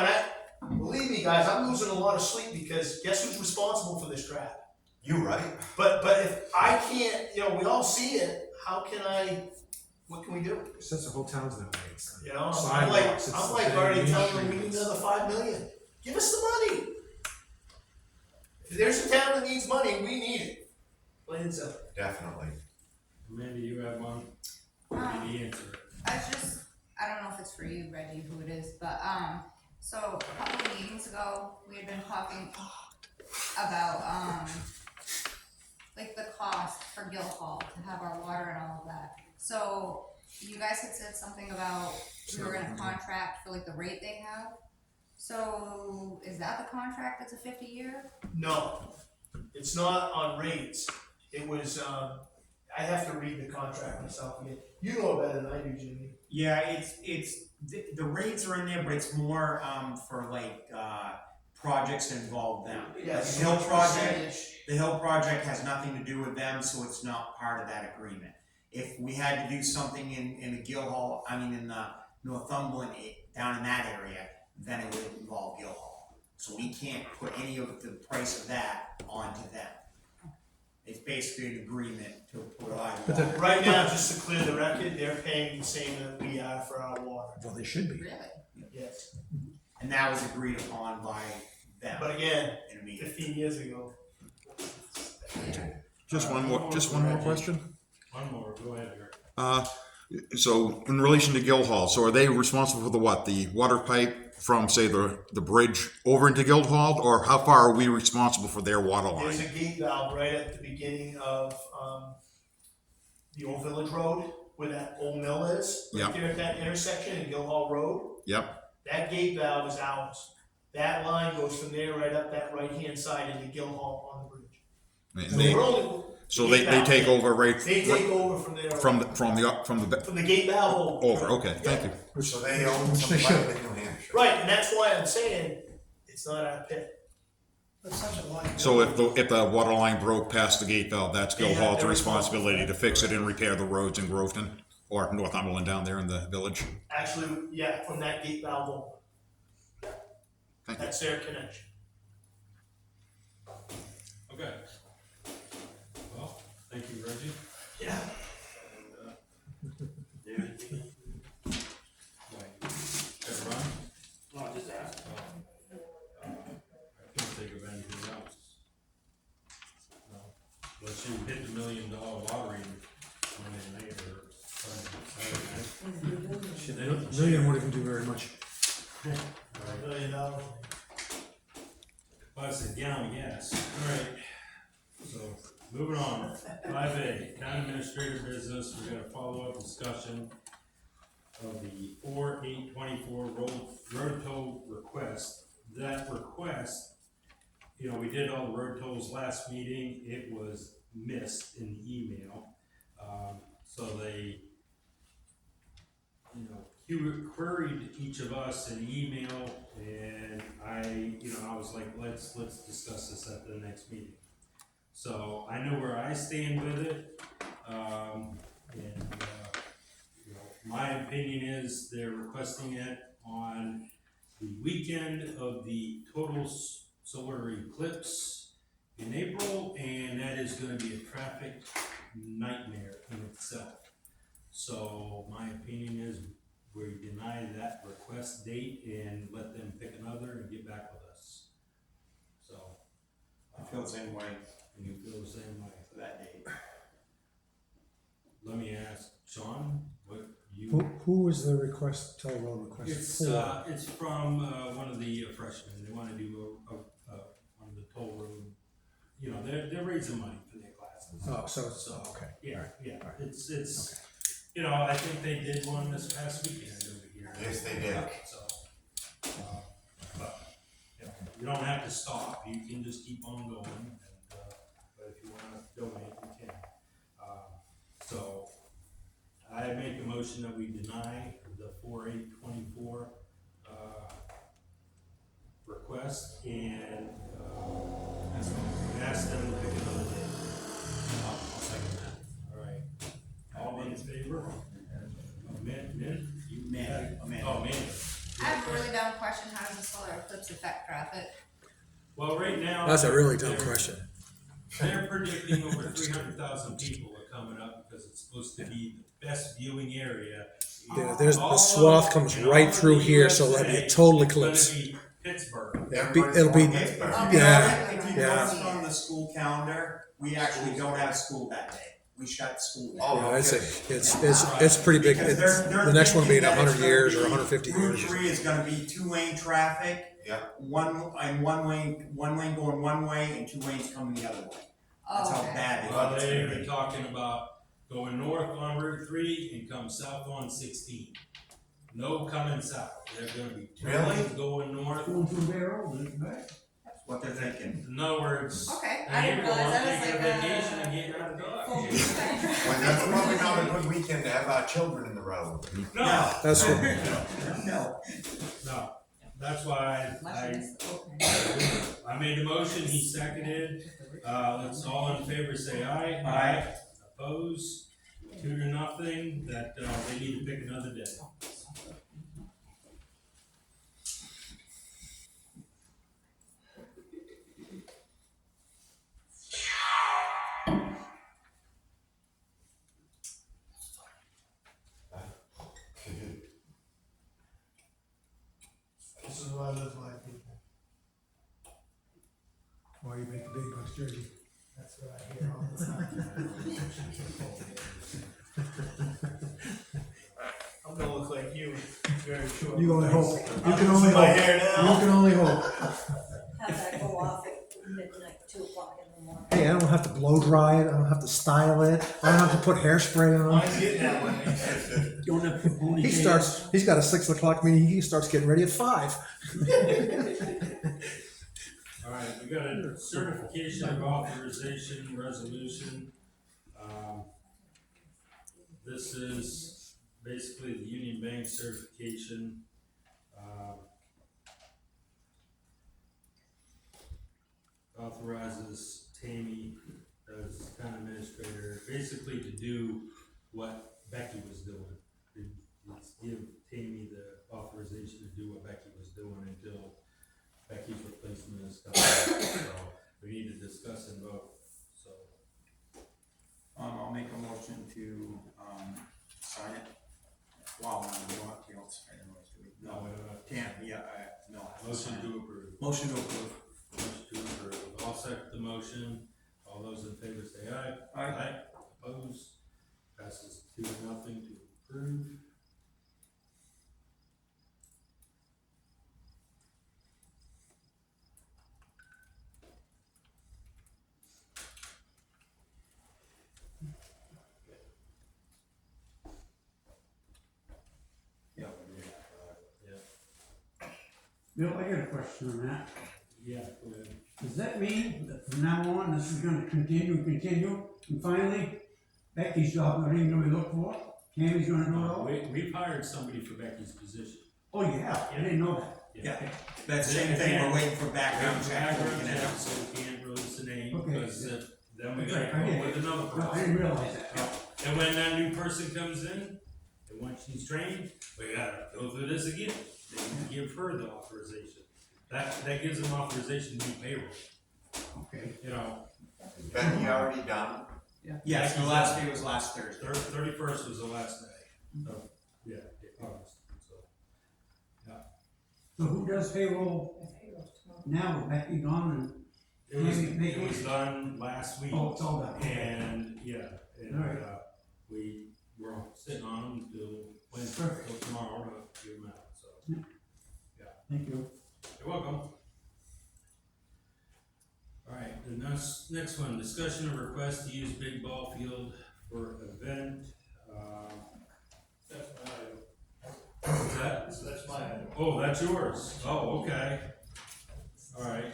and believe me, guys, I'm losing a lot of sleep because guess who's responsible for this crap?
You right?
But if I can't, you know, we all see it, how can what can we do?
Since the whole town's that way. It's
You know, I'm
sidewalks, it's
like
the
already
Main
telling them we
Street,
need
it's-
another 5 million. Give us the money. If there's a town that needs money, we need it. Plain and simple.
Definitely.
Amanda, you have one? Ready to answer it.
I don't know if it's for you, Reggie, who it is, but, so a couple of meetings ago, we had been talking about, like the cost for Guildhall to have our water and all of that. So you guys had said something about we were gonna contract for like the rate they have. So is that the contract that's a 50-year?
No, it's not on rates. It was, I have to read the contract myself again. You know it better than I do, Jimmy.
Yeah, the rates are in there, but it's more, for like, projects that involve them.
Yeah,
Like
so
the Hill
much
project,
percentage.
the Hill project has nothing to do with them, so it's not part of that agreement. If we had to do something in the Guildhall, in the Northumberland, down in that area, then it would involve Guildhall. So we can't put any of the price of that onto them. It's basically an agreement to provide water.
Right now, just to clear the record, they're paying the same that we are for our water.
Well, they should be.
Really?
Yes.
And that was agreed upon by them
But again,
in a meeting.
15 years ago.
Just one more question.
One more, go ahead, Eric.
So in relation to Guildhall, so are they responsible for the water pipe from, say, the bridge over into Guildhall, or how far are we responsible for their water line?
There's a gate valve right at the beginning of the old village road where that old mill is. Right
Yep.
there at that intersection in Guildhall Road.
Yep.
That gate valve is ours. That line goes from there right up that right-hand side into Guildhall on the bridge.
And
So
they,
we're only.
so
the
they,
gate
they
valve-
take over right
They take over from there.
from the
From the gate valve over.
okay. Thank you.
So they own
Which
some
they
pipe
should.
in New Hampshire.
Right, and that's why I'm saying it's not our pit.
That's such a lie.
So if the water line broke past the gate valve, that's
They have
Guildhall's
their
responsibility to fix it and repair the roads in Groveton or Northumberland down there in the village.
Actually, yeah, from that gate valve over.
Thank you.
That's their connection.
Okay. Well, thank you, Reggie.
Yeah.
Everyone?
No, just ask.
I can't think of anything else. No. Unless you hit the $1 million lottery, later.
A million won't even do very much.
$1 million.
Plus, again, yes. Alright. So, moving on. 5A, town administrator business, we're gonna follow up discussion of the 4/8/24 road toll request. That request, we did all the road tolls last meeting, it was missed in the email. So they, queried each of us an email, and I was like, let's discuss this at the next meeting. So I know where I stand with it, my opinion is they're requesting it on the weekend of the total solar eclipse in April, and that is gonna be a traffic nightmare in itself. So my opinion is we deny that request date and let them pick another and get back with us. So.
I feel the same way
And you feel the same way.
for that date.
Let me ask Sean, what you.
Who was the request, telephone request for?
It's from, one of the freshmen, they wanna do on the toll road, they're raising money for their classes.
Oh, so it's, okay.
Yeah, it's, I think they did one this past weekend over here.
Yes, they did.
So, but, you don't have to stop, you can just keep on going, and, but if you wanna donate, you can. So, I make a motion that we deny the 4/8/24, request, and, ask them to pick another day. I'll second that. Alright. All in favor?
Amanda.
Oh, Amanda.
I have a really dumb question, how does the solar eclipse affect traffic?
Well, right now.
That's a really dumb
they're-
question.
They're predicting over 300,000 people are coming up because it's supposed to be the best viewing area.
Yeah, there's, the
All
swath
of-
comes
in all
right
of
through
the
here, so that'd be a
USA,
total
it's gonna
eclipse.
be Pittsburgh.
It'll be,
Okay.
yeah.
If you
Yeah.
notice on the school calendar, we actually don't have school that day. we should have the school there.
Oh,
Yeah,
no
I'd say
kidding.
it's pretty big.
Because they're
The next one will be in
thinking that
100
it's gonna
years or
be-
150
Route
years.
3 is gonna be two-lane traffic.
Yeah.
One lane going one way and 2 lanes coming the other way. That's
Oh,
how
okay.
bad they
Well,
think it's
they've
gonna
been
be.
talking about going north on Route 3 and come south on 16. No coming south. They're gonna be two
Really?
lanes going north.
Going through their road, right?
That's what they're thinking.
In other words,
Okay, I
and
didn't
here we
realize
are
that was
taking
like
a vacation
a
and getting out of
full
Dodge.
weekend.
Well, that's probably not a good weekend to have our children in the road.
No,
That's what.
No.
no. That's why I made the motion, he seconded. Let's all in favor say aye.
Aye.
Opposed? 2-0, that, they need to pick another day.
This is why I live my people.
Why you make the big bucks, Jersey?
That's what I hear all the time. I'm gonna look like you very short.
You only hope. You
I'm
can only
losing my
hope.
hair
You
now.
can only hope.
Have that go off at midnight, 2 o'clock in the morning.
Hey, I don't have to blow dry it. I don't have to style it. I don't have to put hairspray on.
Mine's getting that way.
Don't have to pony
He starts. He's got a 6 o'clock meeting. He starts getting ready at 5.
All right, we got a certification of authorization resolution. This is basically the Union Bank certification. Authorizes Tammy as town administrator, basically to do what Becky was doing. Let's give Tammy the authorization to do what Becky was doing until Becky's replacement is coming. So we need to discuss and vote, so.
I'll make a motion to, sign it. Wow, we don't have to sign it, do we?
No, we don't have to.
Can't, yeah, no. I have to
Motion
sign it.
to approve.
Motion to approve.
Motion to approve. I'll second the motion. All those in favor say aye.
Aye.
Opposed? Passes 2-0 to approve.
Yeah.
Bill, I got a question on that.
Yeah, go ahead.
Does that mean that from now on, this is gonna continue, and finally, Becky's job, not even gonna be looked for? Tammy's gonna do it all?
We've hired somebody for Becky's position.
Oh, yeah, I didn't know that.
Yeah, that's the same thing, we're waiting for background check.
Background check, so we can't release the name,
Okay.
because then we
Okay,
gotta
I
go
did.
with another
No, I
person.
didn't realize that.
And when that new person comes in, and once she's trained, we gotta go through this again. They give her the authorization. That gives them authorization to do payroll,
Okay.
you know.
Is Becky already done?
Yes, the last day was last Thursday.
31st was the last day of, August, so.
So who does payroll now, with Becky gone
It was done last week.
and, oh, it's all done?
And,
Alright.
we were sitting on them until Wednesday,
Perfect.
till tomorrow to give them out, so.
Thank you.
You're welcome. Alright, the next one, discussion of request to use big ball field for event,
That's my item.
what's that?
So that's my item.
Oh, that's yours, oh, okay. Alright.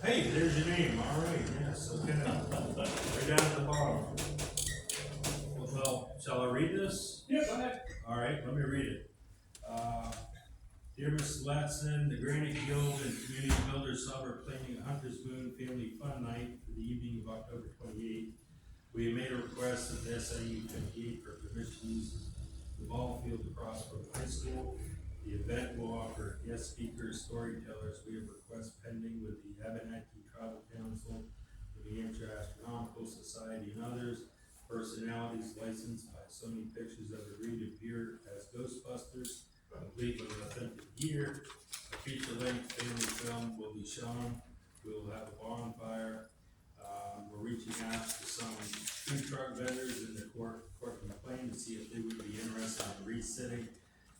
Hey, there's your name, alright, yes, okay. Right down at the bottom. Well, shall I read this?
Yeah, go ahead.
Alright, let me read it. Dear Ms. Latson, the Granite Guild and Community Builders Club are planning a Hunter's Moon Family Fun Night for the evening of October 28th. We have made a request of the SIU 58 for permission to use the ball field across from the high school. The event will offer guest speakers, storytellers. We have requests pending with the Abenaki Tribal Council, the New Hampshire Astronomical Society, and others. Personalities licensed by Sony Pictures have agreed to appear as Ghostbusters, complete with authentic gear. A feature-length family film will be shown. We will have a bonfire. We're we're reaching out to some food truck vendors in the court McLean to see if they would be interested in resitting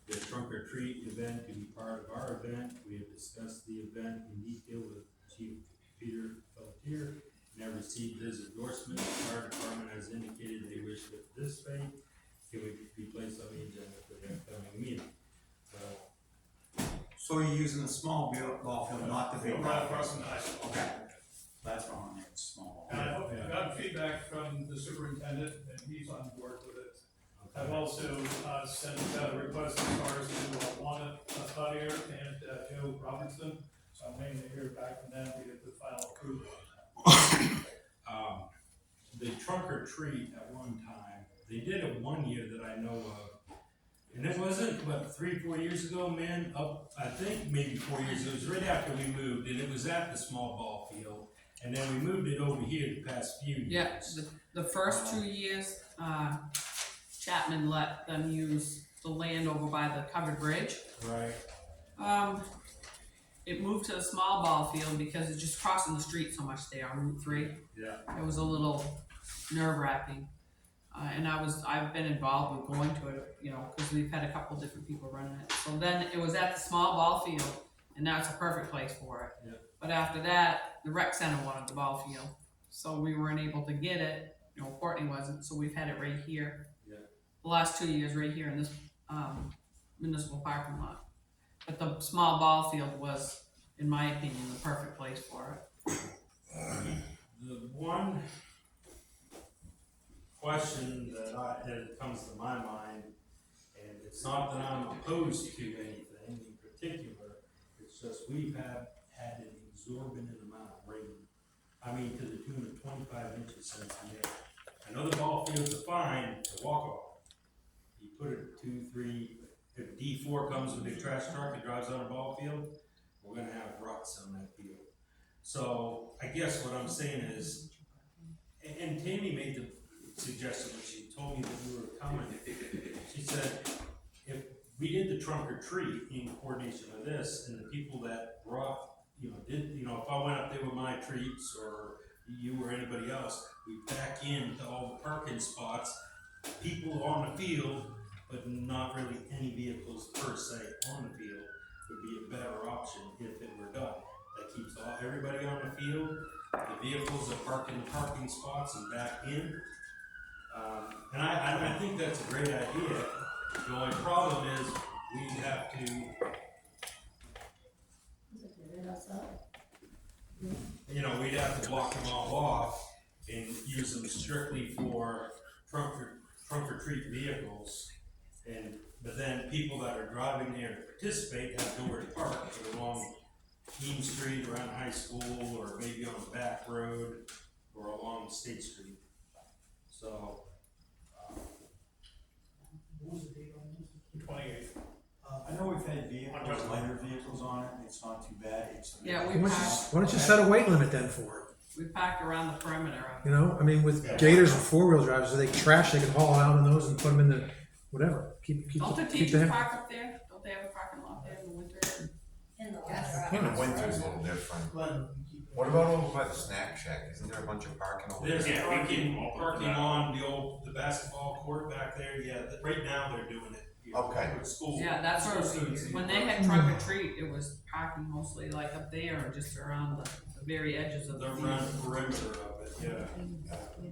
the trunk or treat event to be part of our event. We have discussed the event in detail with Chief Peter Pelletier and have received his endorsement. The fire department has indicated they wish to participate. It would be placed on the agenda for the upcoming meeting.
So you're using the small ball field, not the big
Right
ball
across
field?
from the high school.
Okay, that's wrong there, it's small.
And I've gotten feedback from the superintendent, and he's on board with it. I've also, sent a request as far as to, Wanda Claudier and, Joe Robertson, so I'm waiting to hear back from them to get the final approval.
The trunk or treat at one time, they did it one year that I know of. And it wasn't, what, 3-4 years ago, man, I think maybe 4 years, it was right after we moved, and it was at the small ball field. And then we moved it over here the past few years.
Yeah, the first 2 years, Chapman let them use the land over by the covered bridge.
Right.
It moved to the small ball field because it's just crossing the street so much there on Route 3.
Yeah.
It was a little nerve-wracking. And I've been involved with going to it, you know, because we've had a couple different people running it. So then it was at the small ball field, and now it's a perfect place for it.
Yeah.
But after that, the rec center wanted the ball field, so we weren't able to get it. You know, Courtney wasn't, so we've had it right here.
Yeah.
The last 2 years, right here in this municipal parking lot. But the small ball field was, in my opinion, the perfect place for it.
The one question that comes to my mind, and it's not that I'm opposed to anything in particular, it's just we've had an exorbitant amount of rain. I mean, to the tune of 25 inches since May. I know the ball fields are fine to walk on. You put it 2, 3, if D4 comes with a big trash truck and drives on a ball field, we're gonna have ruts on that field. So I guess what I'm saying is, and Tammy made the suggestion when she told me that we were coming. She said, if we did the trunk or treat in coordination with this, and the people that brought, if I went up there with my treats, or you or anybody else, we back into all the parking spots, people on the field, but not really any vehicles per se on the field, would be a better option if it were done. That keeps everybody on the field, the vehicles are parked in the parking spots and back in. And I think that's a great idea. The only problem is we have to, we'd have to block them all off and use them strictly for trunk or treat vehicles. But then people that are driving there to participate have nowhere to park along Keene Street, around High School, or maybe on the back road, or along State Street. So,
What was the date on this?
28th.
I know we've had vehicles, lighter vehicles on it, it's not too bad, it's.
Yeah,
Why don't you set a weight limit then for it?
We parked around the perimeter of it.
You know, I mean, with gators and 4-wheel drives, so they trash, they can haul out in those and put them in the, whatever, keep
Don't the
the
teachers
head.
park up there? Don't they have a parking lot there in the winter?
In the
Yes.
last
In the winter's a little different.
Glenn, you keep it.
What about over by the snack shack? Isn't there a bunch of parking over
there's
there?
parking on the basketball court back there. Yeah, right now they're doing it.
Okay.
With school.
Yeah, that's
school
where,
students.
when they had trunk or treat, it was parking mostly like up there or just around the very edges of the
They're
field.
around the perimeter of it, yeah.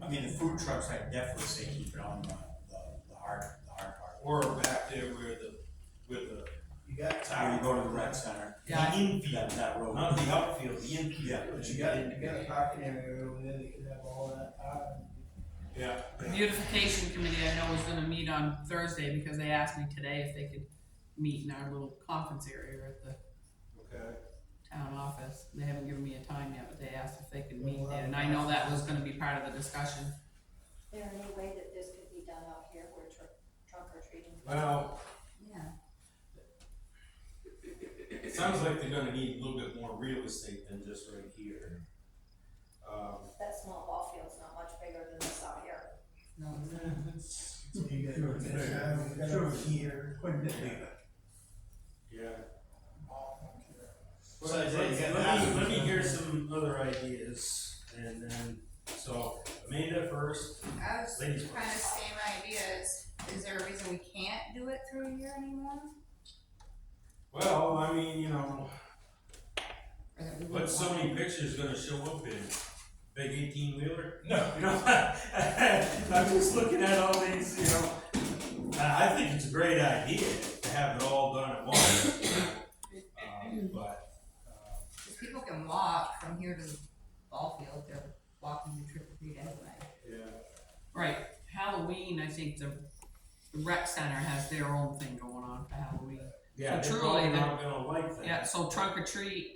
I mean, the food trucks, I'd definitely say keep it on the hard part.
Or back there with the
You got
Where you go to the rec center.
Yeah.
infield,
That road.
not the outfield, the infield.
Yeah.
but you got a parking area over there, that could have all that parking.
Yeah.
The beautification committee, I know, is gonna meet on Thursday because they asked me today if they could meet in our little conference area at the
Okay.
town office. They haven't given me a time yet, but they asked if they could meet there, and I know that was gonna be part of the discussion.
Is there any way that this could be done out here where trunk or treating?
Well,
Yeah.
it sounds like they're gonna need a little bit more real estate than just right here.
That small ball field's not much bigger than this out here.
So you got over here.
Quite a bit bigger.
Yeah.
Besides that, you got
Let me hear some other ideas, and then, so So Amanda first,
I was
ladies
kind of
first.
same ideas. Is there a reason we can't do it through here anymore?
Well, I mean, you know,
Or that we
but
wouldn't
so
want
many pictures gonna show up in big 18-wheeler?
No.
You know, I'm just looking at all these, you know, I think it's a great idea to have it all done at once. But,
Because people can walk from here to the ball field, they're walking to trick or treat anyway.
yeah.
Right, Halloween, I think the rec center has their own thing going on for Halloween.
Yeah,
So
they're
truly,
probably not gonna like that.
Yeah, so trunk or treat,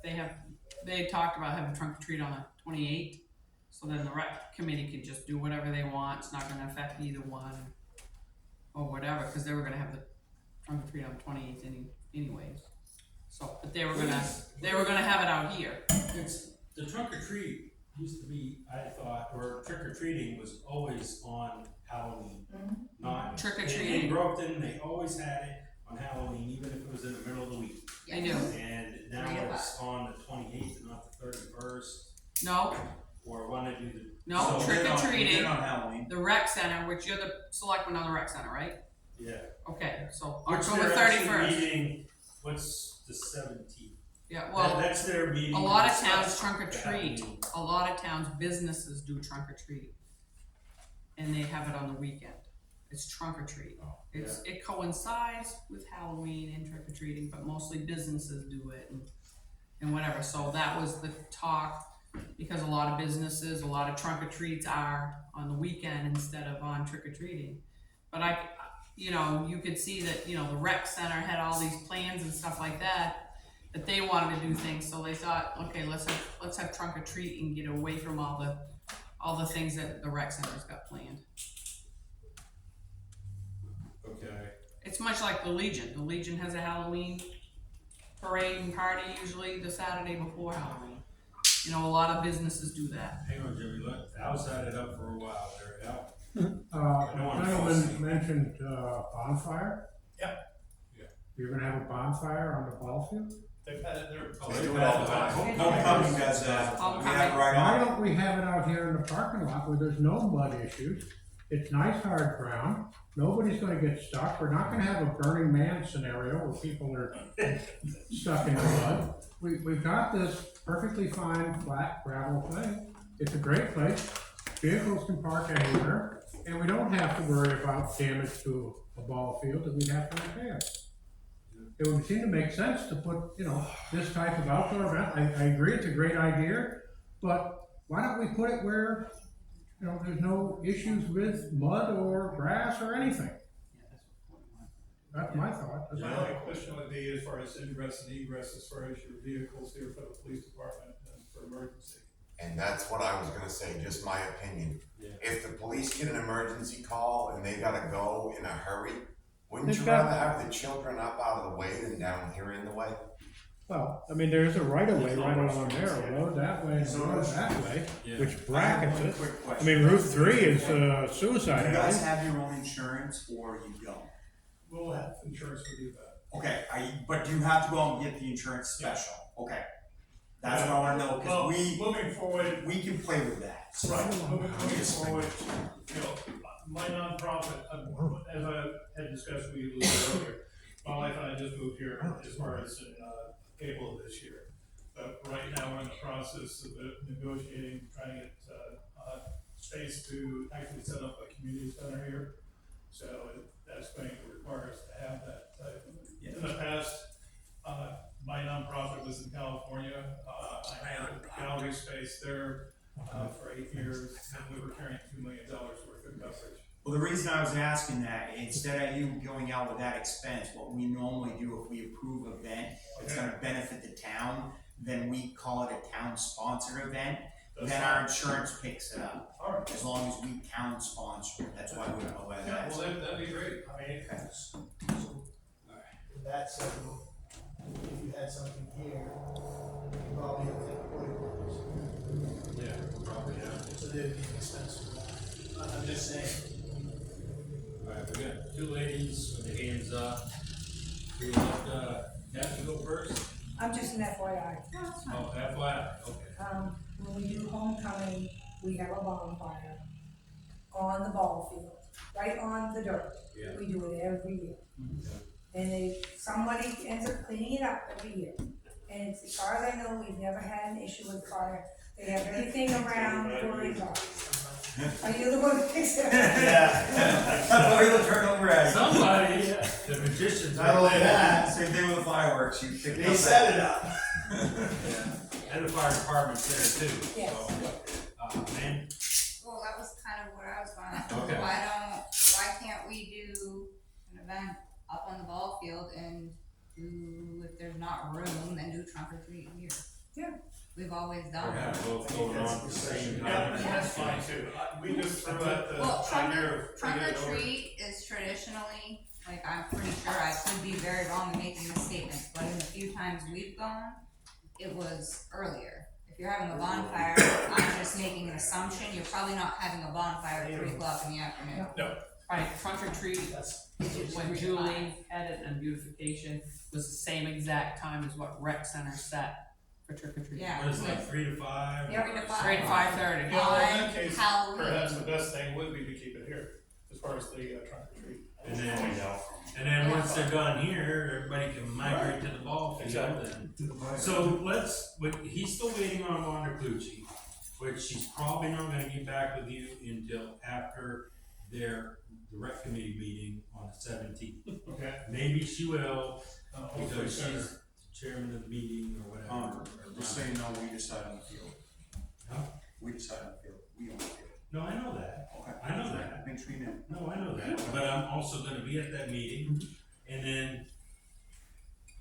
if they talked about having trunk or treat on the 28th, so then the rec committee can just do whatever they want, it's not gonna affect either one, or whatever, cause they were gonna have the trunk or treat on the 28th anyways. So, but they were gonna have it out here.
It's, the trunk or treat used to be, I thought, or trick or treating was always on Halloween, not.
Trick or
In
treating,
Brockton, they always had it on Halloween, even if it was in the middle of the week.
they do,
And now it's on the 28th and not the 31st,
no,
or wanna do the.
no,
So-
trick or
We
treating,
did on Halloween.
the rec center, which you're the selectman on the rec center, right?
Yeah.
Okay, so
Which
October
they're actually
31st,
meeting, what's the 17th?
yeah, well.
That's their meeting.
A lot of
to
towns
discuss
trunk or
the
treat,
Halloween.
a lot of towns, businesses do trunk or treat. And they have it on the weekend, it's trunk or treat. It coincides with Halloween and trick or treating, but mostly businesses do it and whatever, so that was the talk. Because a lot of businesses, a lot of trunk or treats are on the weekend instead of on trick or treating. But you know, you could see that, you know, the rec center had all these plans and stuff like that they wanted to do things, so they thought, okay, let's have trunk or treat and get away from all the things that the rec center's got planned.
Okay.
It's much like the Legion has a Halloween parade and party usually the Saturday before Halloween. You know, a lot of businesses do that.
Hang on, Jimmy, look, Al's had it up for a while there, yeah?
Gentleman mentioned, bonfire.
Yep.
Yeah.
You're gonna have a bonfire on the ball field?
They've had it there.
Oh,
They
they've
do it
had
all the time.
Homecoming does that, we have it right
Why
on.
don't we have it out here in the parking lot where there's no mud issues? It's nice hard ground, nobody's gonna get stuck, we're not gonna have a Burning Man scenario where people are stuck in the mud. We've got this perfectly fine, flat gravel thing, it's a great place, vehicles can park anywhere, and we don't have to worry about damage to a ball field that we'd have to repair. It would seem to make sense to put, you know, this type of outdoor event, I agree, it's a great idea, but why don't we put it where, you know, there's no issues with mud or grass or anything? That's my thought.
My only question would be as far as ingress and egress, as far as your vehicles here for the police department and for emergency.
And that's what I was gonna say, just my opinion.
Yeah.
If the police get an emergency call and they gotta go in a hurry, wouldn't
They've
you
got-
rather have the children up out of the way than down here in the way?
Well, I mean, there's a right of way right along there, a road that way and a road that way,
Yeah.
which
I have
brackets
one
it.
quick
I
question.
mean, Route 3 is
Do
suicide
you guys
alley.
have your own insurance or you don't?
We'll have insurance for the event.
Okay, but do you have to go out and get the insurance special? Okay. That's what I wanna know,
Well,
cause
moving forward,
we can play with that. So-
right, moving forward, you know, my nonprofit, as I had discussed with you a little earlier, my wife and I just moved here as far as in, April of this year. But right now, we're in the process of negotiating, trying to get, space to actually set up a community center here. So that's going to require us to have that type. In the past, my nonprofit was in California, I had a gallery space there, for 8 years, and we were carrying $2 million worth of coverage.
Well, the reason I was asking that, instead of you going out with that expense, what we normally do if we approve an event that's
Okay.
gonna benefit the town, then we call it a town-sponsored event,
That's
then
fine.
our insurance picks it up,
All right.
as long as we town-sponsor it, that's why we know why
Yeah,
that's.
well, that'd be great. I mean,
With that said, if you had something here, you probably have to take quarter.
Yeah, probably, yeah.
So there'd be an expense for that. I'm just saying.
Alright, we got two ladies with their hands up. We let, Kathy go first?
I'm just an FYI.
Oh, FYI, okay.
When we do homecoming, we have a bonfire on the ball field, right on the dirt.
Yeah.
We do it every year. And somebody ends up cleaning it up every year. And as far as I know, we've never had an issue with fire. They have everything around during dark. Are you the one who fixed it?
Yeah.
We'll turn over at you.
Somebody, the magician's.
Not only that,
Same thing with the fireworks, you pick
they set it up.
And the fire department's there too,
Yes.
so, man,
Well, that was kind of what I was going
Okay.
to, why can't we do an event up on the ball field and do, if there's not room, then do trunk or treat here?
Yeah.
We've always
we're
done it.
having both going on at the same
Yeah,
time.
that's fine too. We just threw out the
Well, trunk
idea
or,
of.
trunk
putting it
or
over-
treat is traditionally, like, I'm pretty sure I could be very wrong in making this statement, but in the few times we've gone, it was earlier. If you're having a bonfire, I'm just making an assumption, you're probably not having a bonfire at 3 o'clock in the afternoon.
Right, trunk or treat,
It's
when
usually
Julie had it and beautification was the same exact time as what rec center set for trick or treat.
Yeah.
What is it, like 3 to 5?
Yeah, 3 to 5.
3 to 5:30.
Well, in
On
that case,
Halloween.
perhaps the best thing would be to keep it here, as far as the trunk or treat.
And then once they're done here, everybody can migrate to the ball field.
Exactly.
And- So he's still waiting on Wanda, which she's probably not gonna get back with you until after the rec committee meeting on the 17th.
Okay.
Maybe she will,
Hopefully
because
sooner.
she's chairman of the meeting or whatever.
Just so you know, we decide on the field.
Huh?
We decide on the field, we own the field.
No, I know that.
Okay.
I know that.
Make sure you know.
No, I know that, but I'm also gonna be at that meeting, and then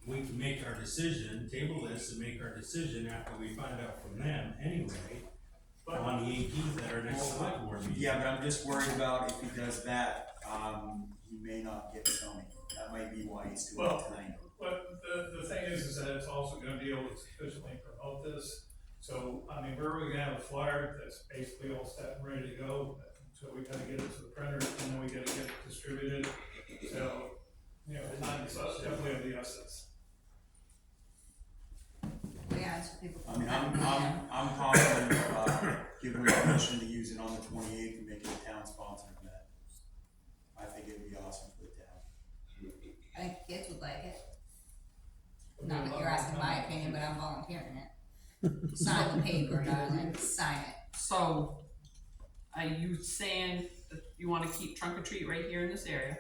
we can make our decision, table this and make our decision after we find out from them anyway, on the 18th at our next select board meeting.
Yeah, but I'm just worried about if he does that, he may not get zoning. That might be why he's doing
Well,
it tonight.
But the thing is that it's also gonna be able to sufficiently promote this. So, I mean, we're gonna have a flyer that's basically all set and ready to go. So we gotta get it to the printer, and then we gotta get it distributed. So, you know, time is definitely of the essence.
Yeah, so people.
I mean, I'm confident of, giving him permission to use it on the 28th and making a town sponsored event. I think it'd be awesome for the town.
I think kids would like it. Not that you're asking my opinion, but I'm volunteering it. Sign the paper, darling, sign it.
So, are you saying that you wanna keep trunk or treat right here in this area?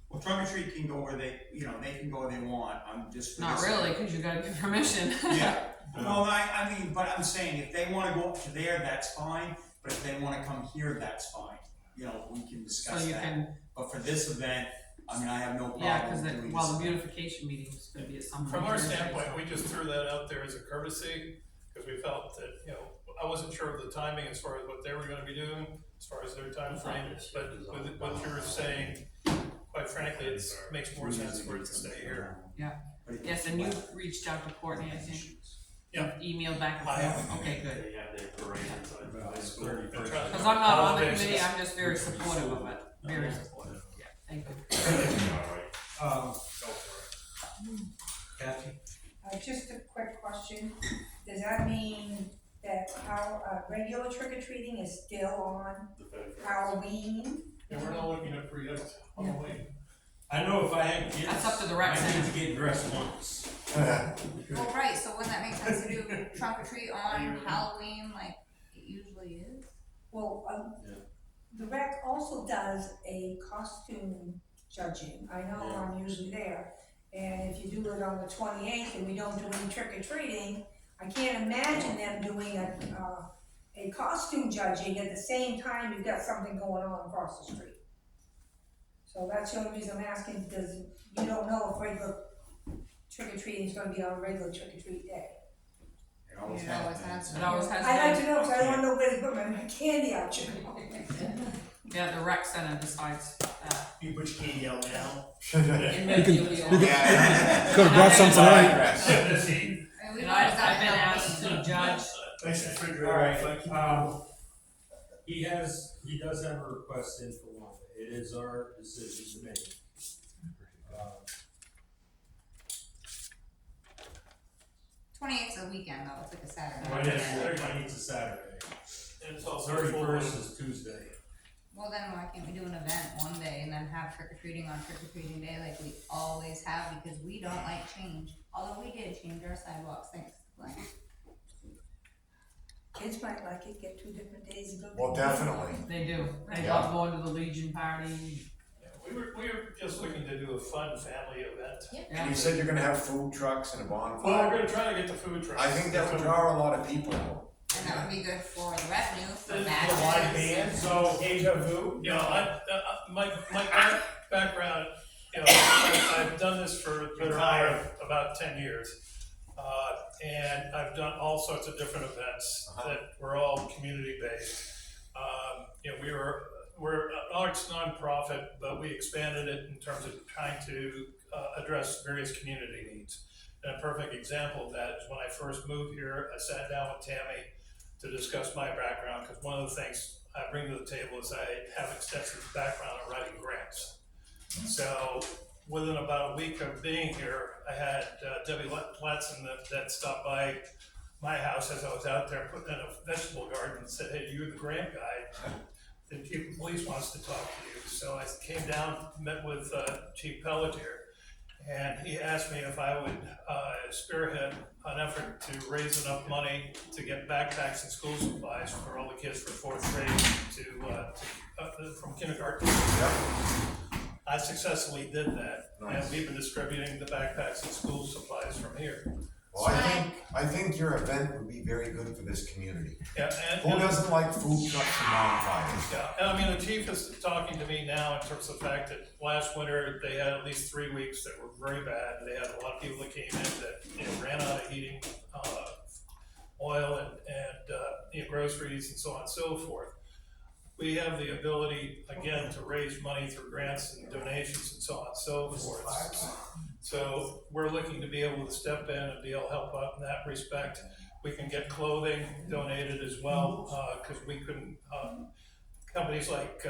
Well, trunk or treat can go where they can go where they want. I'm just. for
Not
this-
really, cause you gotta get permission.
Yeah. Well, I mean, but I'm saying if they wanna go up to there, that's fine, but if they wanna come here, that's fine. You know, we can
So
discuss
you
that.
can,
But for this event, I mean, I have no problem
yeah, cause
doing
the,
this.
well, the beautification meeting is gonna be at some.
From our
point.
standpoint, we just threw that out there as a courtesy, because we felt that, you know, I wasn't sure of the timing as far as what they were gonna be doing, as far as their time frame. But with what you're saying, quite frankly, it makes more sense for it to stay here.
Yes, and you reached out to Courtney, I think.
Yeah.
Emailed back and
I
forth, okay, good.
They have their parade inside the high school.
They're trying to-
Cause I'm not on the
Holidays.
committee, I'm just very supportive of it, very supportive, yeah, thank you.
Go for it. Kathy?
Just a quick question, does that mean that regular trick or treating is still on Halloween?
And we're not looking at preempt Halloween.
I know if I had kids.
That's up to the rec
my kids
center.
get dressed once.
Well, right, so wouldn't that make sense to do trunk or treat on Halloween like it usually is?
Well, the rec also does a costume judging, I know I'm usually there. And if you do it on the 28th and we don't do any trick or treating, I can't imagine them doing a costume judging at the same time you've got something going on across the street. So that's the only reason I'm asking, because you don't know if regular trick or treating is gonna be on a regular trick or treat day.
It always
It
has
always
been.
has
It always has
I like
been,
to know, because I wanna know where to put my candy out, you know.
yeah, the rec center decides that.
You put your candy out now.
And maybe you'll be on.
Yeah.
Could've brought some tonight.
I mean, we've
And
always done
I've been
Halloween.
asked to judge,
Nice refrigerator.
Alright, he does have a request in for Wanda, it is our decision to make.
28th's a weekend though, it's like a Saturday.
Well, it is, it's a Saturday.
And it's also.
31st is Tuesday.
Well, then why can't we do an event one day and then have trick or treating on trick or treating day like we always have, because we don't like change. Although we did change our sidewalks thanks to Glenn.
Kids might like it, get 2 different days of.
Well, definitely.
They do, they
Yeah.
love going to the Legion party.
Yeah, we were just looking to do a fun family event.
Yeah.
You said you're gonna have food trucks and a bonfire.
Well, we're gonna try to get the food trucks.
I think that would draw a lot of people.
And that would be good for the revenue, for
The
matches.
live band, so deja vu.
You know, my background, you know, I've done this for the better part of about 10 years. And I've done all sorts of different events that were all community-based. You know, we're an arts nonprofit, but we expanded it in terms of trying to address various community needs. And a perfect example of that is when I first moved here, I sat down with Tammy to discuss my background, because one of the things I bring to the table is I have extensive background in writing grants. So within about a week of being here, I had Debbie Latson that stopped by my house as I was out there putting in a vegetable garden and said, "Hey, you're the grant guy. The chief of police wants to talk to you." So I came down, met with Chief Pelletier, and he asked me if I would spearhead an effort to raise enough money to get backpacks and school supplies for all the kids from 4th grade from kindergarten. I successfully did that, and we've been distributing the backpacks and school supplies from here.
Well, I think your event would be very good for this community.
Yeah,
Who doesn't like food trucks and bonfires?
Yeah, and I mean, the chief is talking to me now in terms of the fact that last winter, they had at least 3 weeks that were very bad. They had a lot of people that came in that, you know, ran out of heating, oil and you know, groceries and so on and so forth. We have the ability, again, to raise money through grants and donations and so on and so forth. So we're looking to be able to step in and be able to help out in that respect. We can get clothing donated as well, because we couldn't, companies like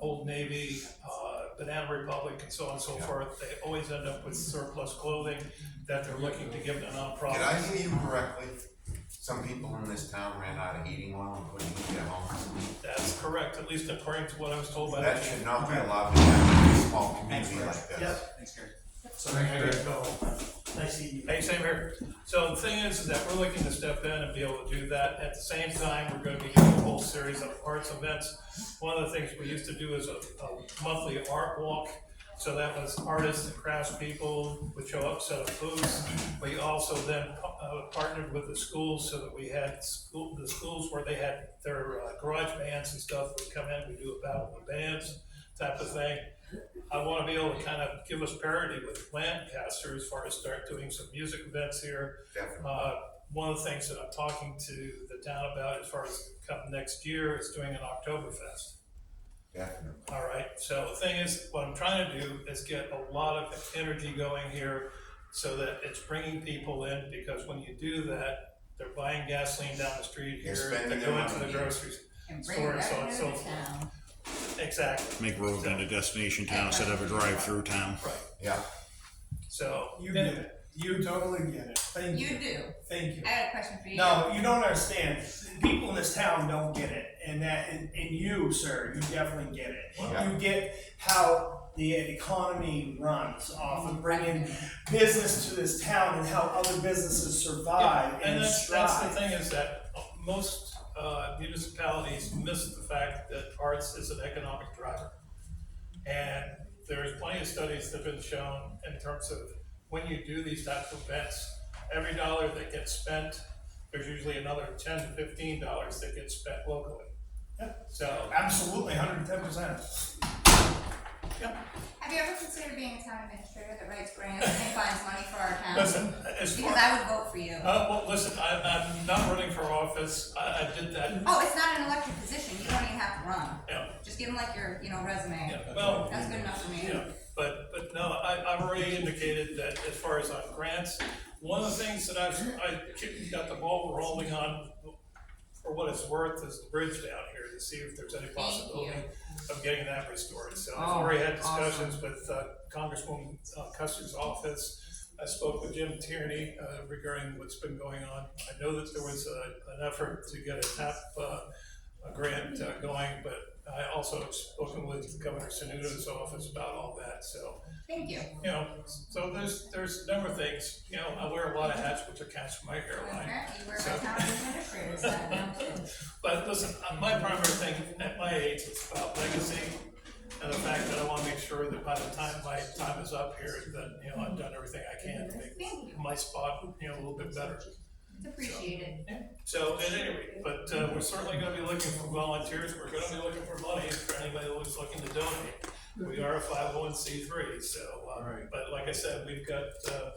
Old Navy, Banana Republic, and so on and so forth, they always end up with surplus clothing that they're looking to give to nonprofits.
Did I hear you correctly? Some people in this town ran out of heating oil and couldn't heat their homes.
That's correct, at least according to what I was told by the
That
chief.
should not be allowed to happen in a small community like this.
Yep.
Thanks, Gary.
So I gotta go. Nice to see you.
Hey, same here. So the thing is that we're looking to step in and be able to do that. At the same time, we're gonna be doing a whole series of arts events. One of the things we used to do is a monthly art walk. So that was artists and craftspeople would show up, set up booths. We also then partnered with the schools so that we had the schools where they had their garage bands and stuff would come in. We do a battle of the bands type of thing. I want to be able to kind of give us parity with Lancaster as far as start doing some music events here.
Definitely.
One of the things that I'm talking to the town about as far as come next year is doing an Oktoberfest.
Definitely.
All right, so the thing is, what I'm trying to do is get a lot of energy going here so that it's bringing people in, because when you do that, they're buying gasoline down the street here,
They're
they're
spending their
going to the
money.
grocery
And bring
store and so on and
revenue
so
to
forth.
town.
Exactly.
Make Rogan a destination town instead of a drive-through town.
Right,
Yeah.
so.
You get it. You totally get it. Thank you.
You do.
Thank you.
I got a question for you.
No, you don't understand. People in this town don't get it, and you, sir, you definitely get it.
Yeah.
You get how the economy runs off of bringing business to this town and how other businesses survive
Yeah, and that's the
strive.
thing is that most municipalities miss the fact that arts is an economic driver. And there's plenty of studies that have been shown in terms of when you do these types of events, every dollar that gets spent, there's usually another $10 to $15 that gets spent locally.
Yeah.
So,
Absolutely, 110%.
Have you ever considered being a town administrator that writes grants and finds money for our town?
listen, as
Because
far,
I would vote for you.
well, listen, I'm not running for office, I did that,
Oh, it's not an elected position, you don't even have to run.
yeah.
Just give them like your, resume.
Yeah, well,
That's good enough for me.
yeah, but no, I've already indicated that as far as on grants, one of the things that I got the ball rolling on, for what it's worth, is the bridge down here, to see if there's any possibility of getting that restored. So I've already had discussions with Congresswoman Custer's office. I spoke with Jim Tierney regarding what's been going on. I know that there was an effort to get a TAP a grant going, but I also have spoken with Governor Sununu's office about all that, so.
Thank you.
You know, so there's a number of things, you know, I wear a lot of hats, which accounts for my hairline.
Apparently you work
So-
at town administrator's hat now too.
But listen, my primary thing at my age is about legacy and the fact that I wanna make sure that by the time my time is up here, that, you know, I've done everything I can to
Thank
make
you.
my spot, you know, a little bit better.
It's appreciated.
So at any rate, but we're certainly gonna be looking for volunteers, we're gonna be looking for money for anybody who's looking to donate. We are a 501c3, so,
Right.
but like I said, we've got, the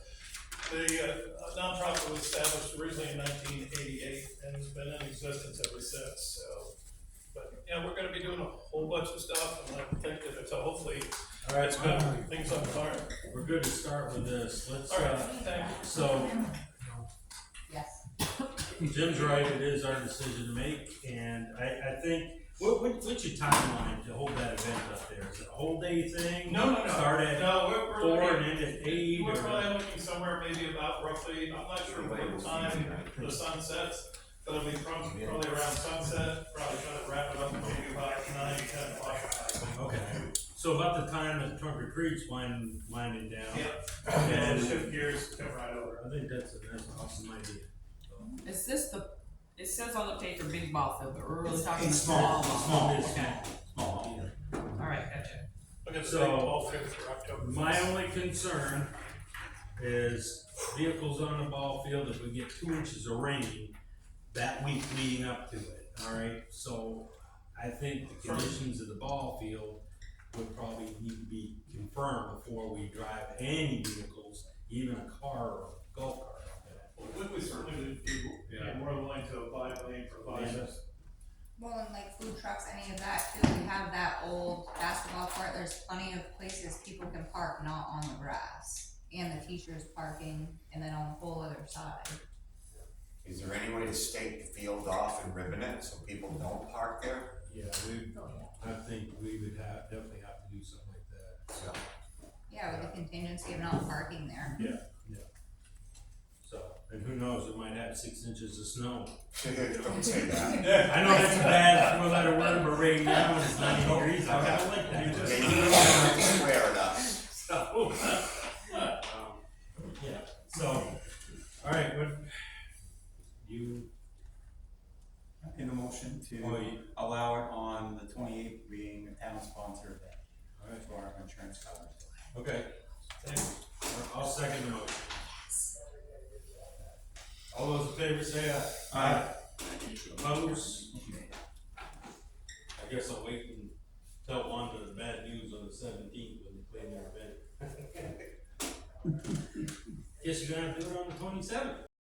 nonprofit was established originally in 1988 and has been in existence ever since, so. But, you know, we're gonna be doing a whole bunch of stuff, and I think that it's hopefully,
All right,
it's gonna, things on fire.
we're good to start with this. Let's,
All right, thank you.
so
Yes.
Jim's right, it is our decision to make, and I think, what's your timeline to hold that event up there? Is it a whole day thing?
No.
Start at
No, we're
4
looking,
and end at 8?
we're
or-
probably looking somewhere maybe about roughly, I'm not sure what time the sun sets, but it'll be probably around sunset, probably try to wrap it up maybe about 9, 10 o'clock.
Okay, so about the time that Trunk or Treat's winding down.
Yeah.
And
Shift gears, come right over.
I think that's an awesome idea.
Is this it says on the paper big ball field, but we're really talking the
It's
small
small,
ball.
It's
Okay,
small.
alright, gotcha.
Look at the
So,
big ball field for October.
My only concern is vehicles on the ball field, if we get 2 inches of rain that week leading up to it, alright? So I think the conditions of the ball field would probably need to be confirmed before we drive any vehicles, even a car or a golf cart out there.
We certainly would be more than willing to abide by any provisions.
Well, and like food trucks, any of that too, we have that old basketball court, there's plenty of places people can park not on the grass. And the teachers parking, and then on the whole other side.
Is there any way to stake the field off and ribbon it so people don't park there?
Yeah, I think we would definitely have to do something like that.
So,
Yeah, with the contingency of not parking there.
So, and who knows, it might have 6 inches of snow.
don't say that.
I know that's a bad 4-letter word, but right now it's 90 degrees out. I don't like that.
Yeah, you don't have to swear it up.
So, yeah, so, alright, what, you,
In a motion to
Oh, you-
allow it on the 28th being a town sponsored event.
alright,
For our insurance coverage.
okay. I'll second the motion. All those in favor say aye.
Aye.
Opposed? I guess I'll wait and tell Wanda the bad news on the 17th when they play their event. Guess you're gonna have to do it on the 27th.